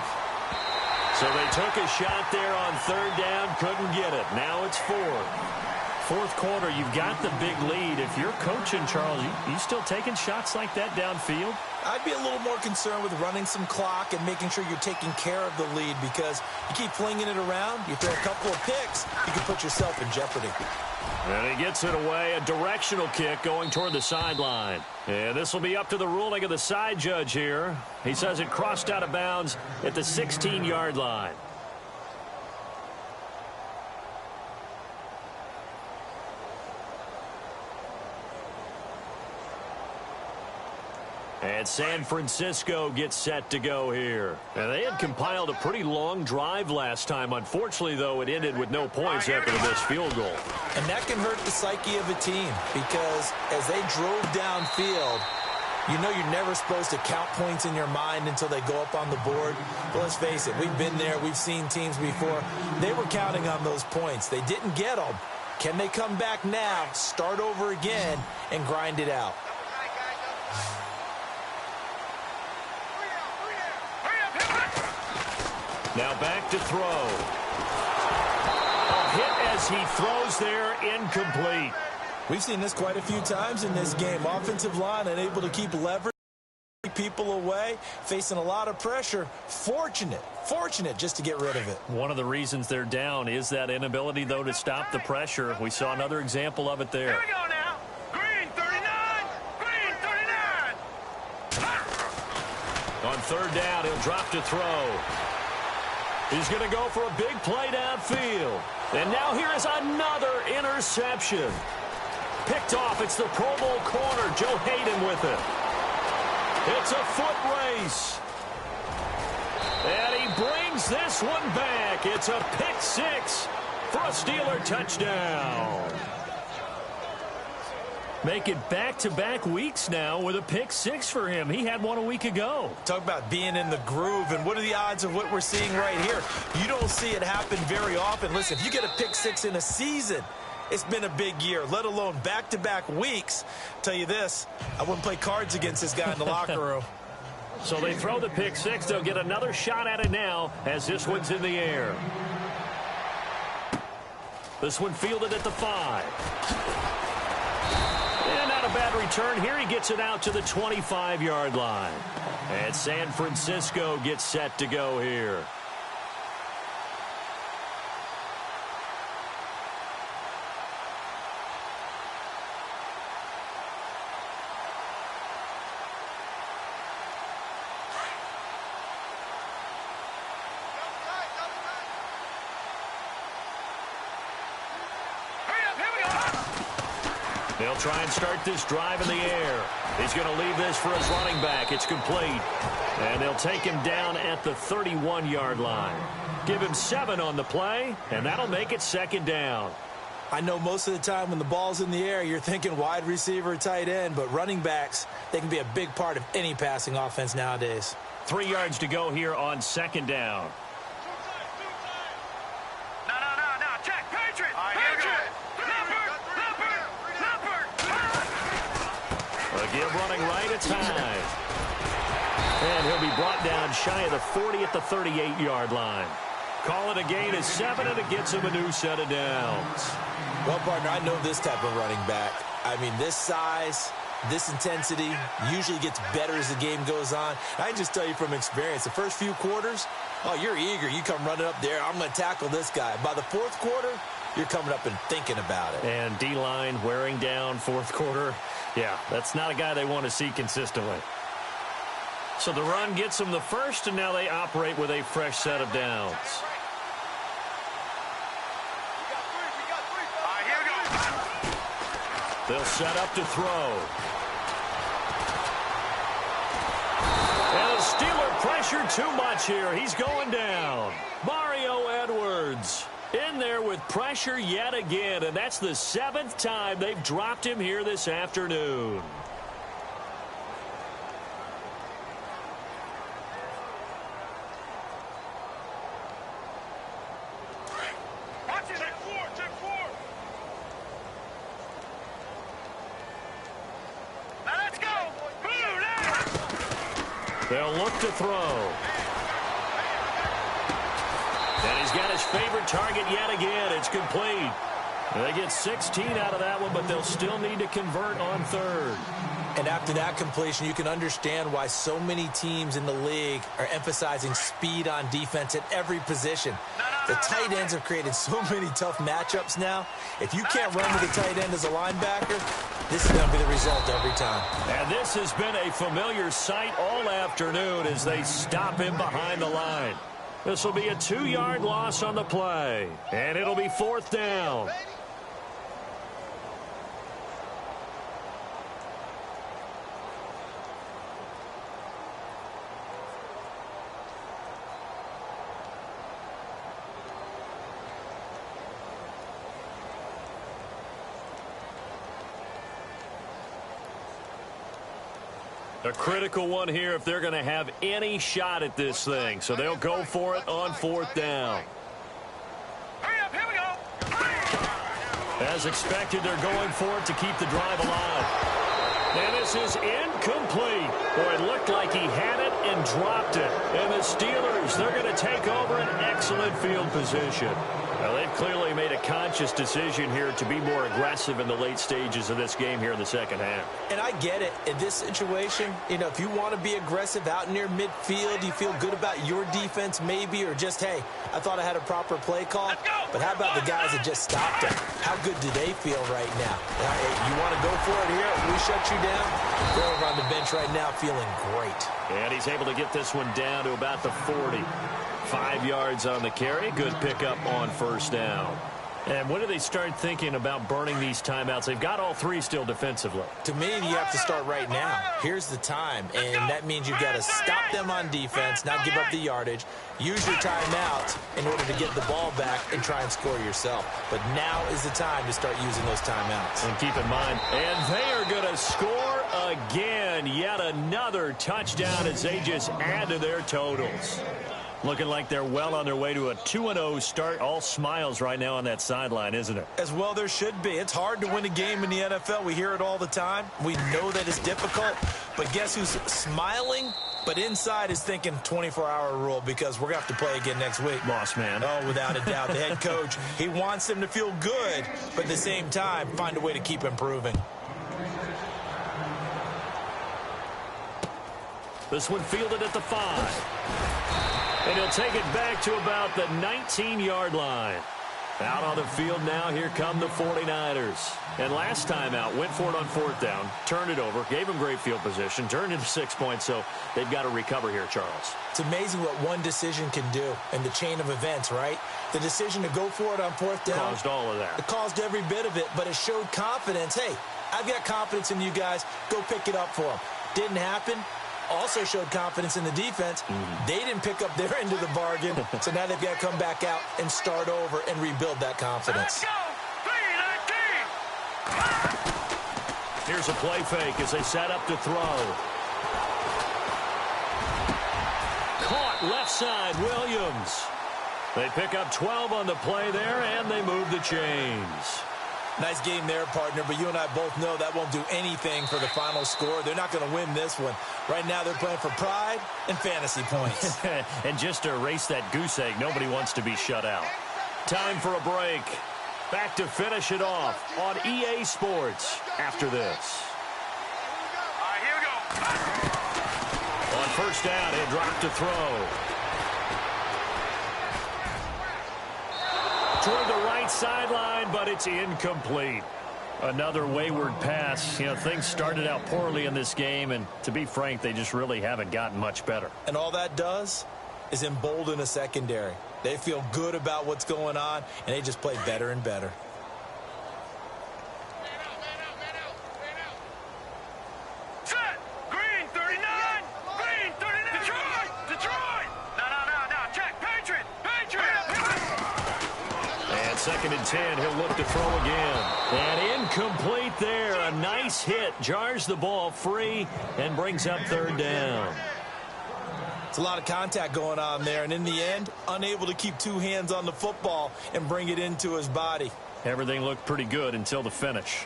Speaker 3: So they took a shot there on 3rd down, couldn't get it. Now it's 4th. fourth quarter, you've got the big lead. If you're coaching, Charles, you still taking shots like that downfield?
Speaker 4: I'd be a little more concerned with running some clock and making sure you're taking care of the lead, because you keep flinging it around, you throw a couple of picks, you can put yourself in jeopardy.
Speaker 3: And he gets it away, a directional kick going toward the sideline. And this will be up to the ruling of the side judge here. He says it crossed out of bounds at the 16-yard line. And San Francisco gets set to go here. And they had compiled a pretty long drive last time. Unfortunately, though, it ended with no points after the missed field goal.
Speaker 4: And that can hurt the psyche of a team, because as they drove downfield, you know you're never supposed to count points in your mind until they go up on the board. But let's face it, we've been there. We've seen teams before. They were counting on those points. They didn't get them. Can they come back now, start over again, and grind it out?
Speaker 3: Now back to throw. A hit as he throws there, incomplete.
Speaker 4: We've seen this quite a few times in this game. Offensive line unable to keep leverage people away, facing a lot of pressure. Fortunate just to get rid of it.
Speaker 3: One of the reasons they're down is that inability, though, to stop the pressure. We saw another example of it there.
Speaker 5: Here we go now. Green 39. Green 39.
Speaker 3: On third down, he'll drop to throw. He's going to go for a big play downfield. And now here is another interception. Picked off. It's the Pro Bowl corner, Joe Hayden, with it. It's a foot race. And he brings this one back. It's a pick six for a Steeler touchdown. Make it back-to-back weeks now with a pick six for him. He had one a week ago.
Speaker 4: Talk about being in the groove, and what are the odds of what we're seeing right here? You don't see it happen very often. Listen, if you get a pick six in a season, it's been a big year, let alone back-to-back weeks. Tell you this, I wouldn't play cards against this guy in the locker room.
Speaker 3: So they throw the pick six. They'll get another shot at it now as this one's in the air. This one fielded at the 5. And not a bad return here. He gets it out to the 25-yard line. And San Francisco gets set to go here. They'll try and start this drive in the air. He's going to leave this for his running back. It's complete. And they'll take him down at the 31-yard line. Give him 7 on the play, and that'll make it second down.
Speaker 4: I know most of the time when the ball's in the air, you're thinking wide receiver, tight end, but running backs, they can be a big part of any passing offense nowadays.
Speaker 3: 3 yards to go here on second down.
Speaker 5: No. Check. Patriot. Patriot.
Speaker 3: Again, running right at time. And he'll be brought down shy of the 40 at the 38-yard line. Call it a gain of 7, and it gets him a new set of downs.
Speaker 4: Well, partner, I know this type of running back. I mean, this size, this intensity usually gets better as the game goes on. I can just tell you from experience, the first few quarters, oh, you're eager. You come running up there, I'm going to tackle this guy. By the fourth quarter, you're coming up and thinking about it.
Speaker 3: And D-line wearing down fourth quarter. Yeah, that's not a guy they want to see consistently. So the run gets them the first, and now they operate with a fresh set of downs. They'll set up to throw. And the Steeler pressure too much here. He's going down. Mario Edwards in there with pressure yet again, and that's the 7th time they've dropped him here this afternoon.
Speaker 5: Check 4. Now let's go. Blue now.
Speaker 3: They'll look to throw. And he's got his favorite target yet again. It's complete. They get 16 out of that one, but they'll still need to convert on third.
Speaker 4: And after that completion, you can understand why so many teams in the league are emphasizing speed on defense at every position. The tight ends have created so many tough matchups now. If you can't run with a tight end as a linebacker, this is going to be the result every time.
Speaker 3: And this has been a familiar sight all afternoon as they stop him behind the line. This will be a 2-yard loss on the play, and it'll be 4th down. A critical one here if they're going to have any shot at this thing. So they'll go for it on 4th down.
Speaker 5: Hurry up, here we go.
Speaker 3: As expected, they're going for it to keep the drive alive. And this is incomplete. Boy, it looked like he had it and dropped it. And the Steelers, they're going to take over an excellent field position. Now, they've clearly made a conscious decision here to be more aggressive in the late stages of this game here in the second half.
Speaker 4: And I get it. In this situation, you know, if you want to be aggressive out near midfield, you feel good about your defense maybe, or just, hey, I thought I had a proper play call. But how about the guys that just stopped it? How good do they feel right now? You want to go for it here? We shut you down? They're over on the bench right now feeling great.
Speaker 3: And he's able to get this one down to about the 40. 5 yards on the carry. Good pickup on 1st down. And when do they start thinking about burning these timeouts? They've got all 3 still defensively.
Speaker 4: To me, you have to start right now. Here's the time, and that means you've got to stop them on defense, not give up the yardage, use your timeouts in order to get the ball back and try and score yourself. But now is the time to start using those timeouts.
Speaker 3: And keep in mind, and they are going to score again. Yet another touchdown as they just add to their totals. Looking like they're well on their way to a 2-0 start. All smiles right now on that sideline, isn't it?
Speaker 4: As well there should be. It's hard to win a game in the NFL. We hear it all the time. We know that it's difficult. But guess who's smiling? But inside is thinking 24-hour rule, because we're going to have to play again next week.
Speaker 3: Boss man.
Speaker 4: Oh, without a doubt. The head coach, he wants them to feel good, but at the same time, find a way to keep improving.
Speaker 3: This one fielded at the 5. And he'll take it back to about the 19-yard line. Out on the field now, here come the 49ers. And last time out, went for it on 4th down, turned it over, gave them great field position, turned into 6 points, so they've got to recover here, Charles.
Speaker 4: It's amazing what one decision can do in the chain of events, right? The decision to go for it on 4th down.
Speaker 3: Caused all of that.
Speaker 4: It caused every bit of it, but it showed confidence. Hey, I've got confidence in you guys. Go pick it up for them. Didn't happen. Also showed confidence in the defense. They didn't pick up their end of the bargain, so now they've got to come back out and start over and rebuild that confidence.
Speaker 5: Let's go! 3-19!
Speaker 3: Here's a play fake as they set up to throw. Caught left side, Williams. They pick up 12 on the play there, and they move the chains.
Speaker 4: Nice game there, partner, but you and I both know that won't do anything for the final score. They're not going to win this one. Right now, they're playing for pride and fantasy points.
Speaker 3: And just to erase that goose egg, nobody wants to be shut out. Time for a break. Back to finish it off on EA Sports after this.
Speaker 5: All right, here we go.
Speaker 3: On 1st down, he'll drop to throw. Toward the right sideline, but it's incomplete. Another wayward pass. You know, things started out poorly in this game, and to be frank, they just really haven't gotten much better.
Speaker 4: And all that does is embolden a secondary. They feel good about what's going on, and they just play better and better.
Speaker 5: Set! Green 39! Green 39! Detroit! Detroit! No. Check! Patriot!
Speaker 3: And 2nd and 10, he'll look to throw again. And incomplete there. A nice hit. Jars the ball free and brings up 3rd down.
Speaker 4: It's a lot of contact going on there, and in the end, unable to keep 2 hands on the football and bring it into his body.
Speaker 3: Everything looked pretty good until the finish.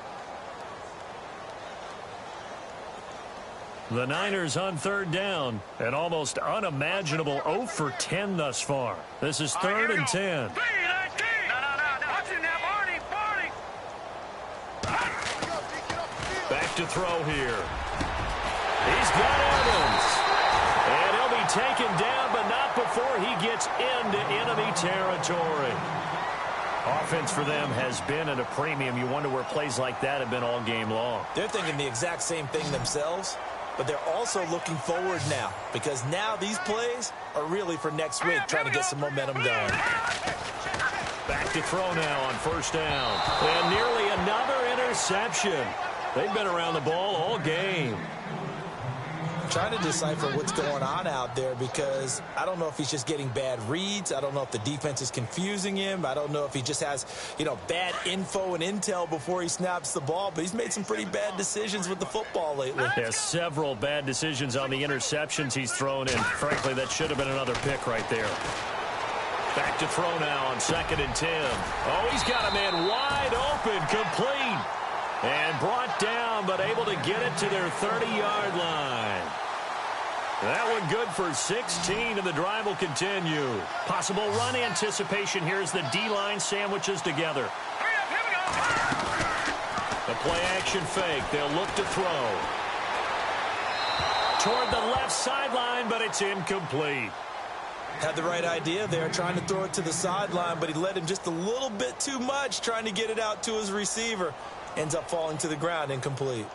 Speaker 3: The Niners on 3rd down. An almost unimaginable 0 for 10 thus far. This is 3rd and 10.
Speaker 5: No. Watch it now, Barney!
Speaker 3: to throw here. He's got Evans. And he'll be taken down, but not before he gets into enemy territory. Offense for them has been at a premium. You wonder where plays like that have been all game long.
Speaker 4: They're thinking the exact same thing themselves, but they're also looking forward now because now these plays are really for next week, trying to get some momentum going.
Speaker 3: Back to throw now on first down. And nearly another interception. They've been around the ball all game.
Speaker 4: Trying to decipher what's going on out there because I don't know if he's just getting bad reads. I don't know if the defense is confusing him. I don't know if he just has, bad info and intel before he snaps the ball. But he's made some pretty bad decisions with the football lately.
Speaker 3: There's several bad decisions on the interceptions he's thrown in. Frankly, that should have been another pick right there. Back to throw now on 2nd and 10. Oh, he's got a man wide open, complete. And brought down, but able to get it to their 30-yard line. That one good for 16, and the drive will continue. Possible run anticipation here as the D-line sandwiches together. The play-action fake. They'll look to throw. Toward the left sideline, but it's incomplete.
Speaker 4: Had the right idea there, trying to throw it to the sideline, but he led him just a little bit too much, trying to get it out to his receiver. Ends up falling to the ground, incomplete.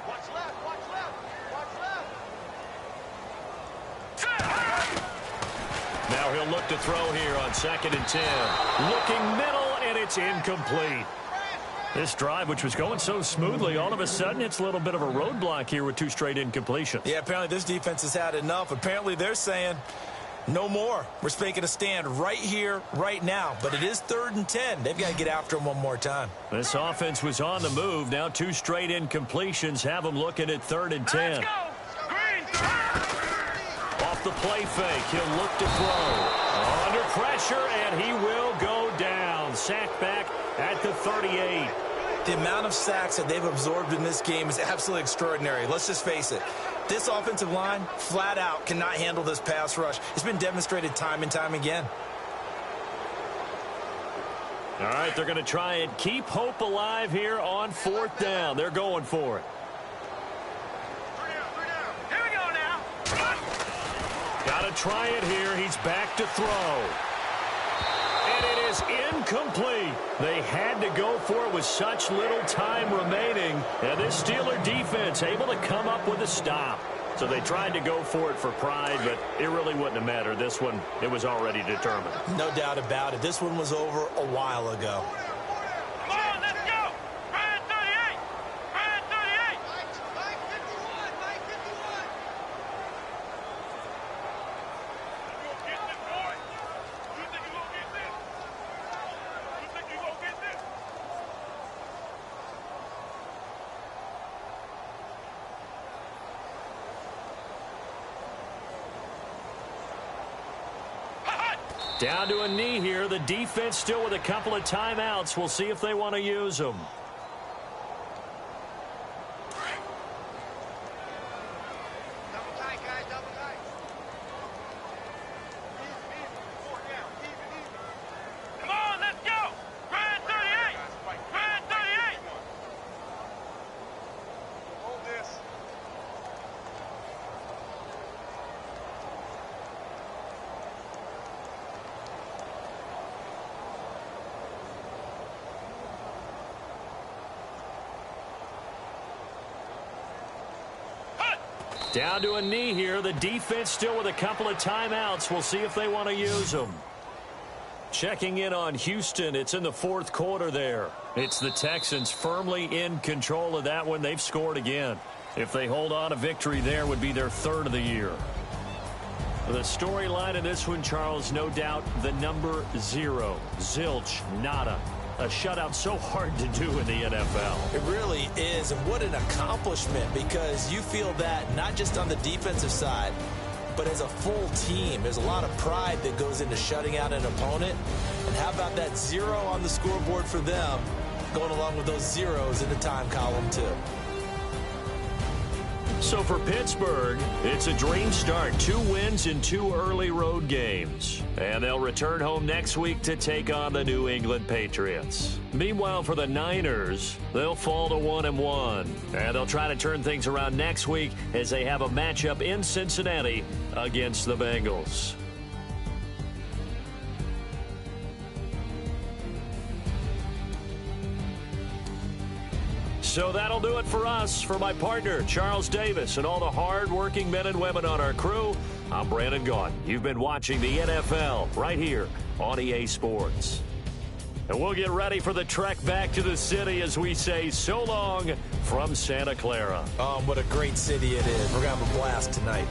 Speaker 5: Watch left, watch left, watch left.
Speaker 3: Now he'll look to throw here on 2nd and 10. Looking middle, and it's incomplete. This drive, which was going so smoothly, all of a sudden it's a little bit of a roadblock here with 2 straight incompletions.
Speaker 4: Yeah, apparently this defense has had enough. Apparently they're saying no more. We're making a stand right here, right now. But it is 3rd and 10. They've got to get after him one more time.
Speaker 3: This offense was on the move. Now 2 straight incompletions have them looking at 3rd and 10.
Speaker 5: Let's go. Green.
Speaker 3: Off the play fake, he'll look to throw. Under pressure, and he will go down. Sacked back at the 38.
Speaker 4: The amount of sacks that they've absorbed in this game is absolutely extraordinary. Let's just face it. This offensive line, flat out, cannot handle this pass rush. It's been demonstrated time and time again.
Speaker 3: All right, they're going to try and keep hope alive here on 4th down. They're going for it.
Speaker 5: 3 down. Here we go now.
Speaker 3: Got to try it here. He's back to throw. And it is incomplete. They had to go for it with such little time remaining. And this Steeler defense able to come up with a stop. So they tried to go for it for pride, but it really wouldn't have mattered. This one, it was already determined.
Speaker 4: No doubt about it. This one was over a while ago.
Speaker 5: Come on, let's go. Ryan 38. Ryan 38. Mike 51. Mike 51. You gonna get this, boy? You think you gonna get this? You think you gonna get this?
Speaker 3: Down to a knee here. The defense still with a couple of timeouts. We'll see if they want to use them.
Speaker 5: Double tight, guys. Double tight. Even. Come on, let's go. Ryan 38. Ryan 38. Hold this.
Speaker 3: Down to a knee here. The defense still with a couple of timeouts. We'll see if they want to use them. Checking in on Houston. It's in the 4th quarter there. It's the Texans firmly in control of that one. They've scored again. If they hold on, a victory there would be their 3rd of the year. The storyline in this one, Charles, no doubt the number 0. Zilch, nada. A shutout so hard to do in the NFL.
Speaker 4: It really is, and what an accomplishment, because you feel that not just on the defensive side, but as a full team. There's a lot of pride that goes into shutting out an opponent. And how about that 0 on the scoreboard for them, going along with those zeros in the time column, too.
Speaker 3: So for Pittsburgh, it's a dream start. 2 wins in 2 early road games. And they'll return home next week to take on the New England Patriots. Meanwhile, for the Niners, they'll fall to 1-1. And they'll try to turn things around next week as they have a matchup in Cincinnati against the Bengals. So that'll do it for us. For my partner, Charles Davis, and all the hard-working men and women on our crew, I'm Brandon Gaudin. You've been watching the NFL right here on EA Sports. And we'll get ready for the trek back to the city as we say so long from Santa Clara.
Speaker 4: What a great city it is. We're going to have a blast tonight.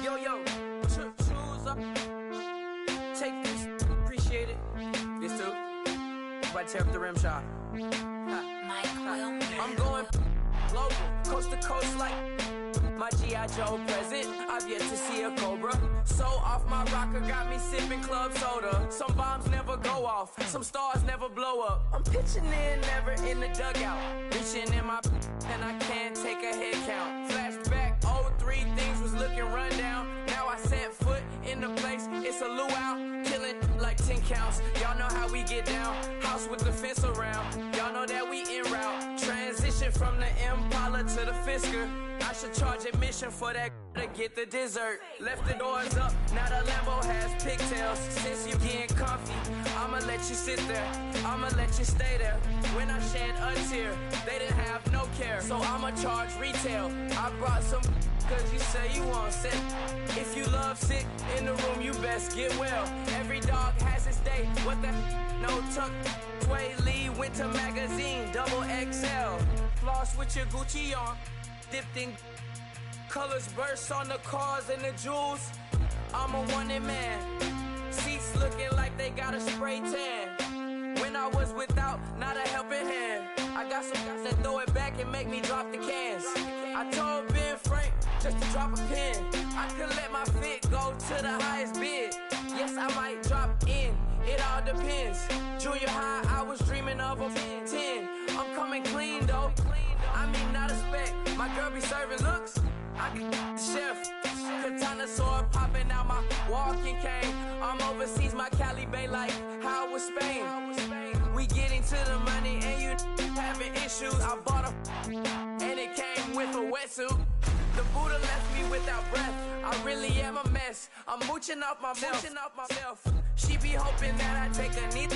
Speaker 6: Yo, choose up. Take this, appreciate it. This too. Right, tear up the rim shot. I'm going global, coast to coast like my G.I. Joe present. I've yet to see a Cobra. So off my rocker got me sipping club soda. Some bombs never go off, some stars never blow up. I'm pitching in, never in the dugout. Reaching in my and I can't take a head count. Flashback, 03, things was looking run down. Now I set foot in the place, it's a luau. Killing like 10 counts, y'all know how we get down. House with the fence around, y'all know that we en route. Transition from the Impala to the Fisker. I should charge admission for that to get the dessert. Left the doors up, now the Lambo has pigtails. Since you getting comfy, I'ma let you sit there, I'ma let you stay there. When I shed a tear, they didn't have no care. So I'ma charge retail. I brought some cause you say you want sick. If you love sick in the room, you best get well. Every dog has its day, what the no tuck. Sway Lee, Winter Magazine, double XL. Floss with your Gucci on, dipped in colors burst on the cars and the jewels. I'm a wanted man. Seats looking like they got a spray tan. When I was without, not a helping hand. I got some guys that throw it back and make me drop the cans. I told Ben Frank just to drop a pin. I could let my fit go to the highest bid. Yes, I might drop in. It all depends. Junior high, I was dreaming of a 10. I'm coming clean though. I mean, not a spec. My girl be serving looks. I can the chef. Katana sword popping out my walking cane. I'm overseas, my Cali Bay like how was Spain. We getting to the money and you having issues. I bought a and it came with a wetsuit. The Buddha left me without breath. I really am a mess. I'm mooching off myself. She be hoping that I take a knee.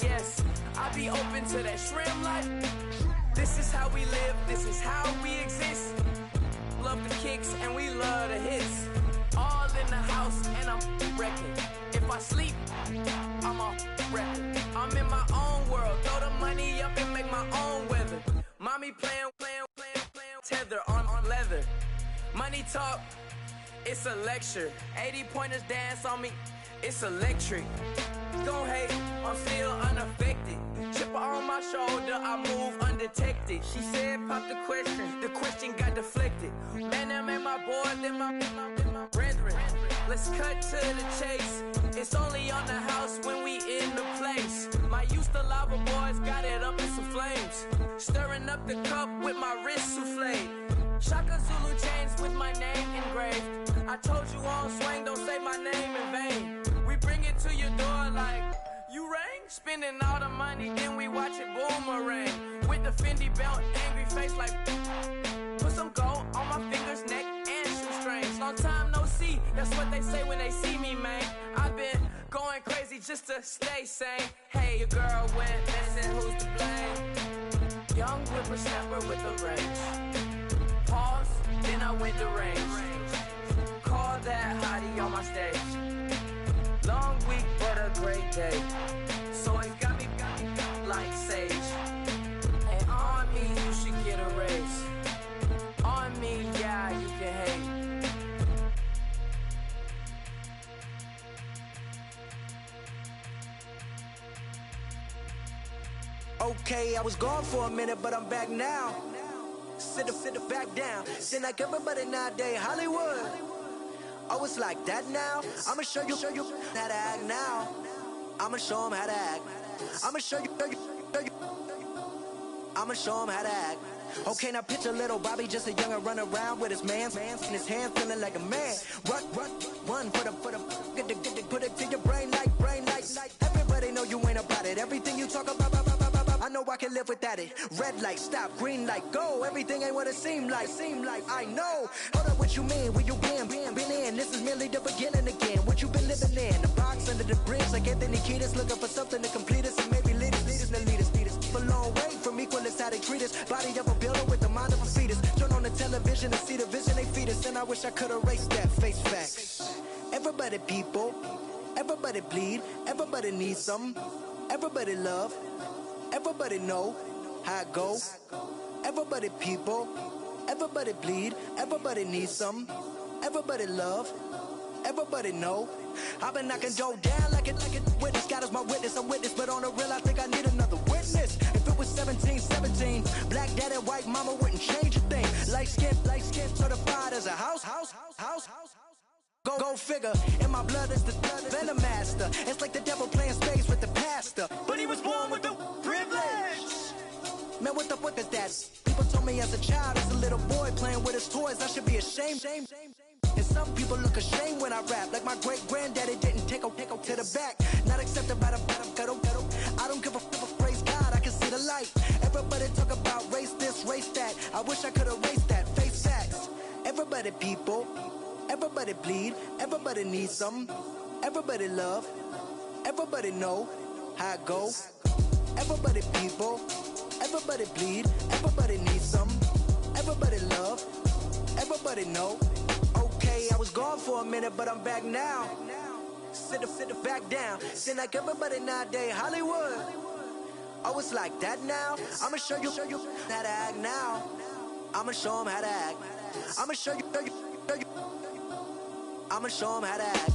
Speaker 6: Yes, I be open to that shrimp life. This is how we live, this is how we exist. Love the kicks and we love the hits. All in the house and I'm wrecking. If I sleep, I'm a wrecking. I'm in my own world, throw the money up and make my own weather. Mommy playing, tether on leather. Money talk, it's a lecture. 80 pointers dance on me, it's electric. Don't hate, I'm still unaffected. Chipper on my shoulder, I move undetected. She said pop the question got deflected. Man, that made my boy, then my brethren. let's cut to the chase. It's only on the house when we in the place. My used to lava boys got it up in some flames. Stirring up the cup with my wrist souffle. Shaka Zulu chains with my name engraved. I told you on swing, don't say my name in vain. We bring it to your door like, you rang? Spending all the money, then we watch it boomerang. With the Fendi belt, angry face like, put some gold on my fingers, neck, and shoestrings. Long time no see, that's what they say when they see me, man. I've been going crazy just to stay sane. Hey, your girl went missing, who's to blame? Young whippersnapper with the range. Pause, then I went to range. Call that hottie on my stage. Long week, but a great day. So it got me like sage. And on me, you should get a raise. On me, yeah, you can hate.
Speaker 7: Okay, I was gone for a minute, but I'm back now. Sit back down. Seem like everybody nowadays, Hollywood. Oh, it's like that now? I'ma show you how to act now. I'ma show them how to act. I'ma show you. I'ma show them how to act. Okay, now picture little Bobby, just a youngin' run around with his mans in his hands, feeling like a man. Run for the get put it to your brain like. Everybody know you ain't about it. Everything you talk about, I know I can live without it. Red light, stop, green light, go. Everything ain't what it seem like. I know. Hold up, what you mean? Where you been in? This is merely the beginning again. What you been living in? The box under the bridge, like Anthony Kiedis, looking for something to complete us and maybe lead us. For long way from equal is how they treat us. Body of a builder with the mind of a fetus. Turn on the television and see the vision they feed us. And I wish I could erase that face facts. Everybody people, everybody bleed, everybody needs something. Everybody love, everybody know how it go. Everybody people, everybody bleed, everybody needs something. Everybody love, everybody know. I've been knocking Joe down like it witness. God is my witness, I'm witness, but on the real I think I need another witness. If it was 17, black dad and white mama wouldn't change a thing. Light skin certified as a house. Go figure, in my blood is the venom master. It's like the devil playing space with the pastor, but he was born with the privilege. Man, what the fuck is that? People told me as a child, as a little boy playing with his toys, I should be ashamed. And some people look ashamed when I rap, like my great-granddaddy didn't take a to the back. Not accepted by the ghetto. I don't give a praise God, I can see the light. Everybody talk about race this, race that. I wish I could erase that, face facts. Everybody people, everybody bleed, everybody needs something. Everybody love, everybody know how it go. Everybody people, everybody bleed, everybody needs something. Everybody love, everybody know. Okay, I was gone for a minute, but I'm back now. Sit back down. Seem like everybody nowadays, Hollywood. Oh, it's like that now? I'ma show you how to act now. I'ma show them how to act. I'ma show you. I'ma show them how to act.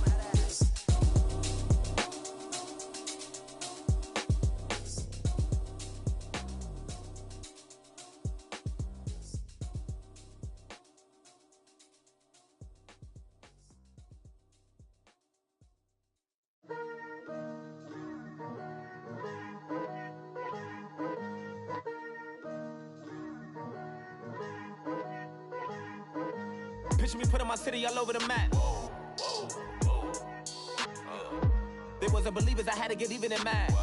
Speaker 1: Picture me putting my city all over the map. They wasn't believers, I had to get even and mad.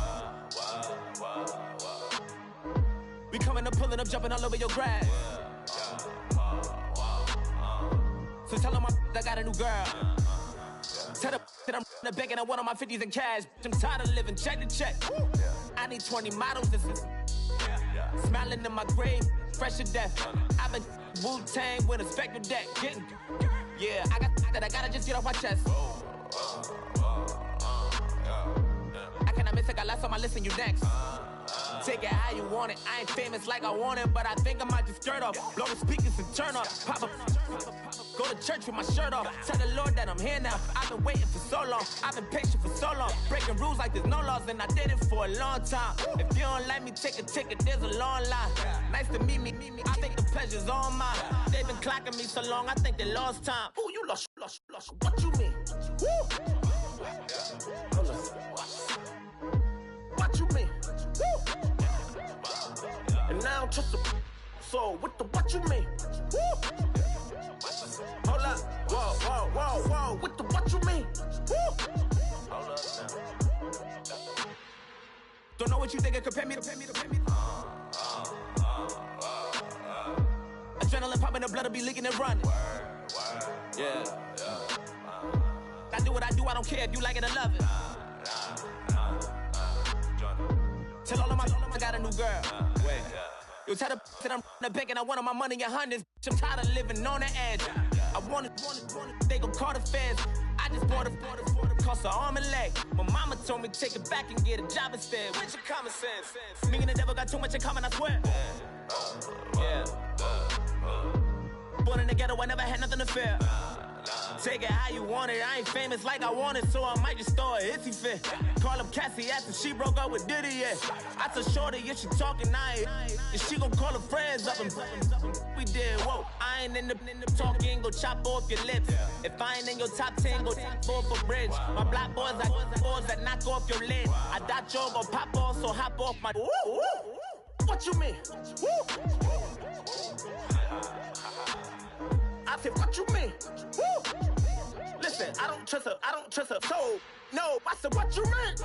Speaker 1: We coming up, pulling up, jumping all over your grass. So tell them I got a new girl. Tell them that I'm the begging, I want on my 50s in cash. I'm tired of living check to check. I need 20 models, this is smiling in my grave, fresh to death. I've been Wu-Tang with a spectral deck. Yeah, I got that, I gotta just get off my chest. I cannot miss it, got last on my list and you next. Take it how you want it, I ain't famous like I want it, but I think I might just skirt off. Blow the speakers and turn up, pop up. Go to church with my shirt off. Tell the Lord that I'm here now. I've been waiting for so long. I've been patient for so long. Breaking rules like there's no laws, and I did it for a long time. If you don't like me, take a ticket, there's a long line. Nice to meet me. I think the pleasure's all mine. They've been clocking me so long, I think they lost time. Ooh, you lost. What you mean? Woo! Hold up. What you mean? Woo! And now trust the so what you mean? Woo! Hold up. Whoa. What you mean? Woo! Hold up now. Don't know what you think it compare me to. Adrenaline popping, the blood will be leaking and running. Yeah. I do what I do, I don't care if you like it or love it. Tell all of my I got a new girl. Wait. You tell the that I'm the bank and I want all my money in hundreds. I'm tired of living on the edge. I want it, they gon' call the feds. I just bought it, cost an arm and leg. My mama told me take it back and get a job instead. Where's your common sense? Me and the devil got too much in common, I swear. Yeah. Born in the ghetto, I never had nothing to fear. Take it how you want it, I ain't famous like I want it, so I might just throw a hissy fit. Call up Cassie after she broke up with Diddy, yeah. I told Shorty if she talking, I ain't. And she gon' call her friends up and we did, whoa. I ain't in the talking, go chop off your lips. If I ain't in your top 10, go top 4 for bridge. My black boys, I boys that knock off your lid. I thought you gon' pop off, so hop off my. What you mean? Woo! I said, what you mean? Woo! Listen, I don't trust her soul. No, I said, what you mean?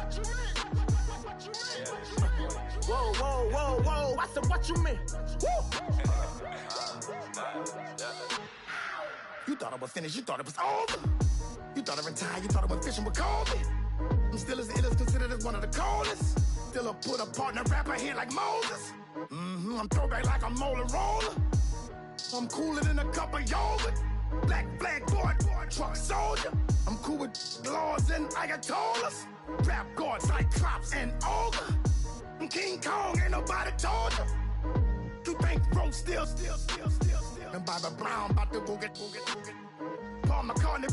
Speaker 1: Whoa. I said, what you mean? Woo! You thought I was finished, you thought it was over. You thought I retired, you thought I went fishing with Kobe. I'm still as ill as considered as one of the coldest. Still a put a partner rapper here like Moses. I'm throwback like a molar roller. I'm cooler than a cup of yogurt. Black flag boy, truck soldier. I'm cool with laws and ayatollahs. Rap gods like Klops and Olga. I'm King Kong, ain't nobody told you. You think Rose still. And Bobby Brown about to go get. Paul McCartney,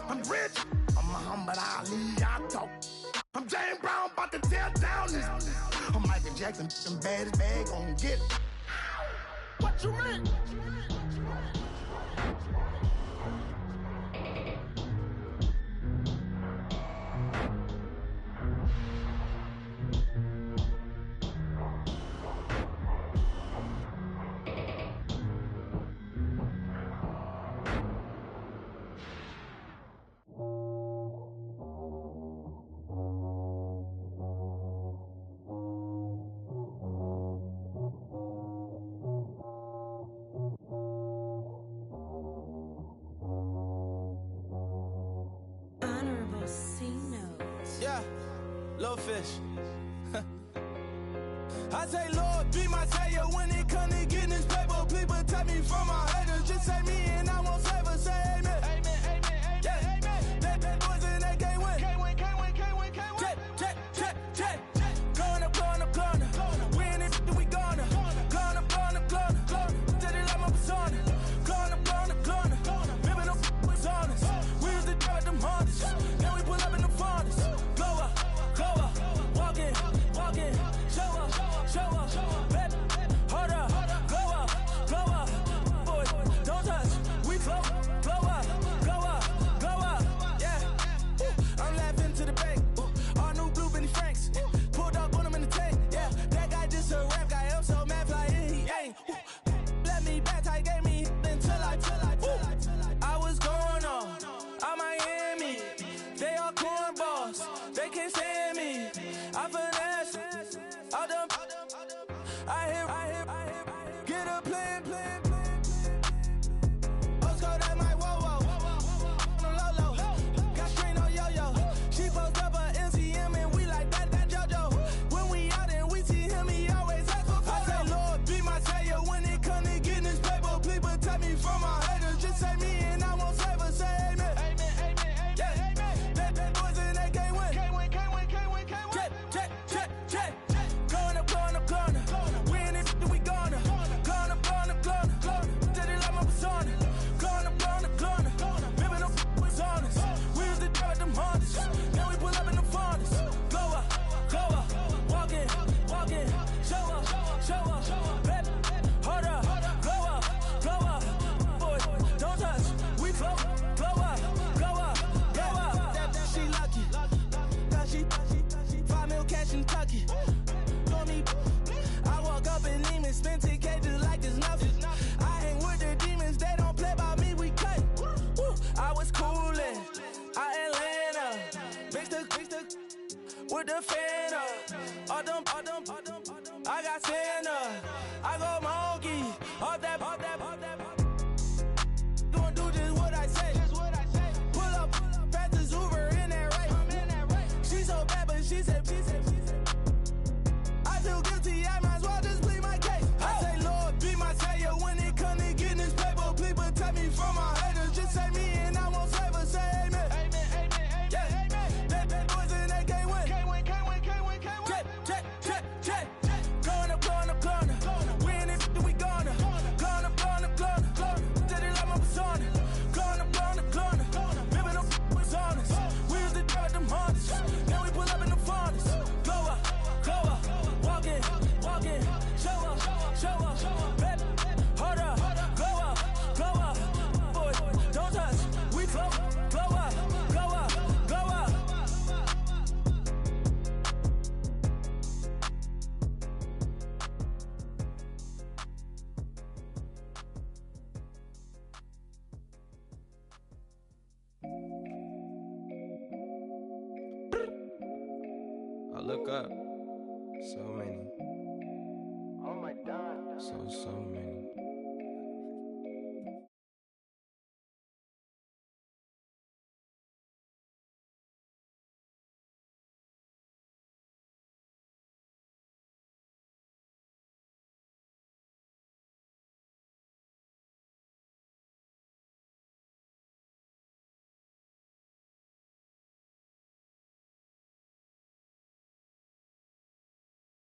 Speaker 1: I'm rich. I'm Muhammad Ali, I talk. I'm James Brown, about to tear down this. I'm Michael Jackson, them bad as bag gon' get. What you mean? Fish. I say, Lord, be my savior when it come to getting this paper. People take me from my haters. Just say me and I won't flavor. Say amen. Amen. That boys and they can't win. Check. Going up. Win it, we gonna. Going up. Tell it like my persona. Going up. Ripping up was honest. We used to drive them hardest. Now we pull up in the farthest. Go up. Walking, show up, baby, hold up, go up, boy, don't touch,
Speaker 8: with the fan up. All them, I got Santa. I go monkey. All that. Don't do just what I say. Pull up, fastest Uber in that race. She so bad, but she said. I feel guilty, I might as well just plead my case. I say, Lord, be my savior when it comes to getting this paper. Please protect me from my haters. Just say me and I won't save her. Say amen. Yeah. That boys and they can't win. Check. Going up. We in it, we gonna. Going up. Did it like my persona. Going up. Living up was honest. We used to drive them Hondas. Now we pull up in the furnace. Glow up. Walking. Show up. Baby, hold up. Glow up. Boys, don't touch. We glow up.
Speaker 9: I look up. So many.
Speaker 7: Oh my God.
Speaker 9: So many.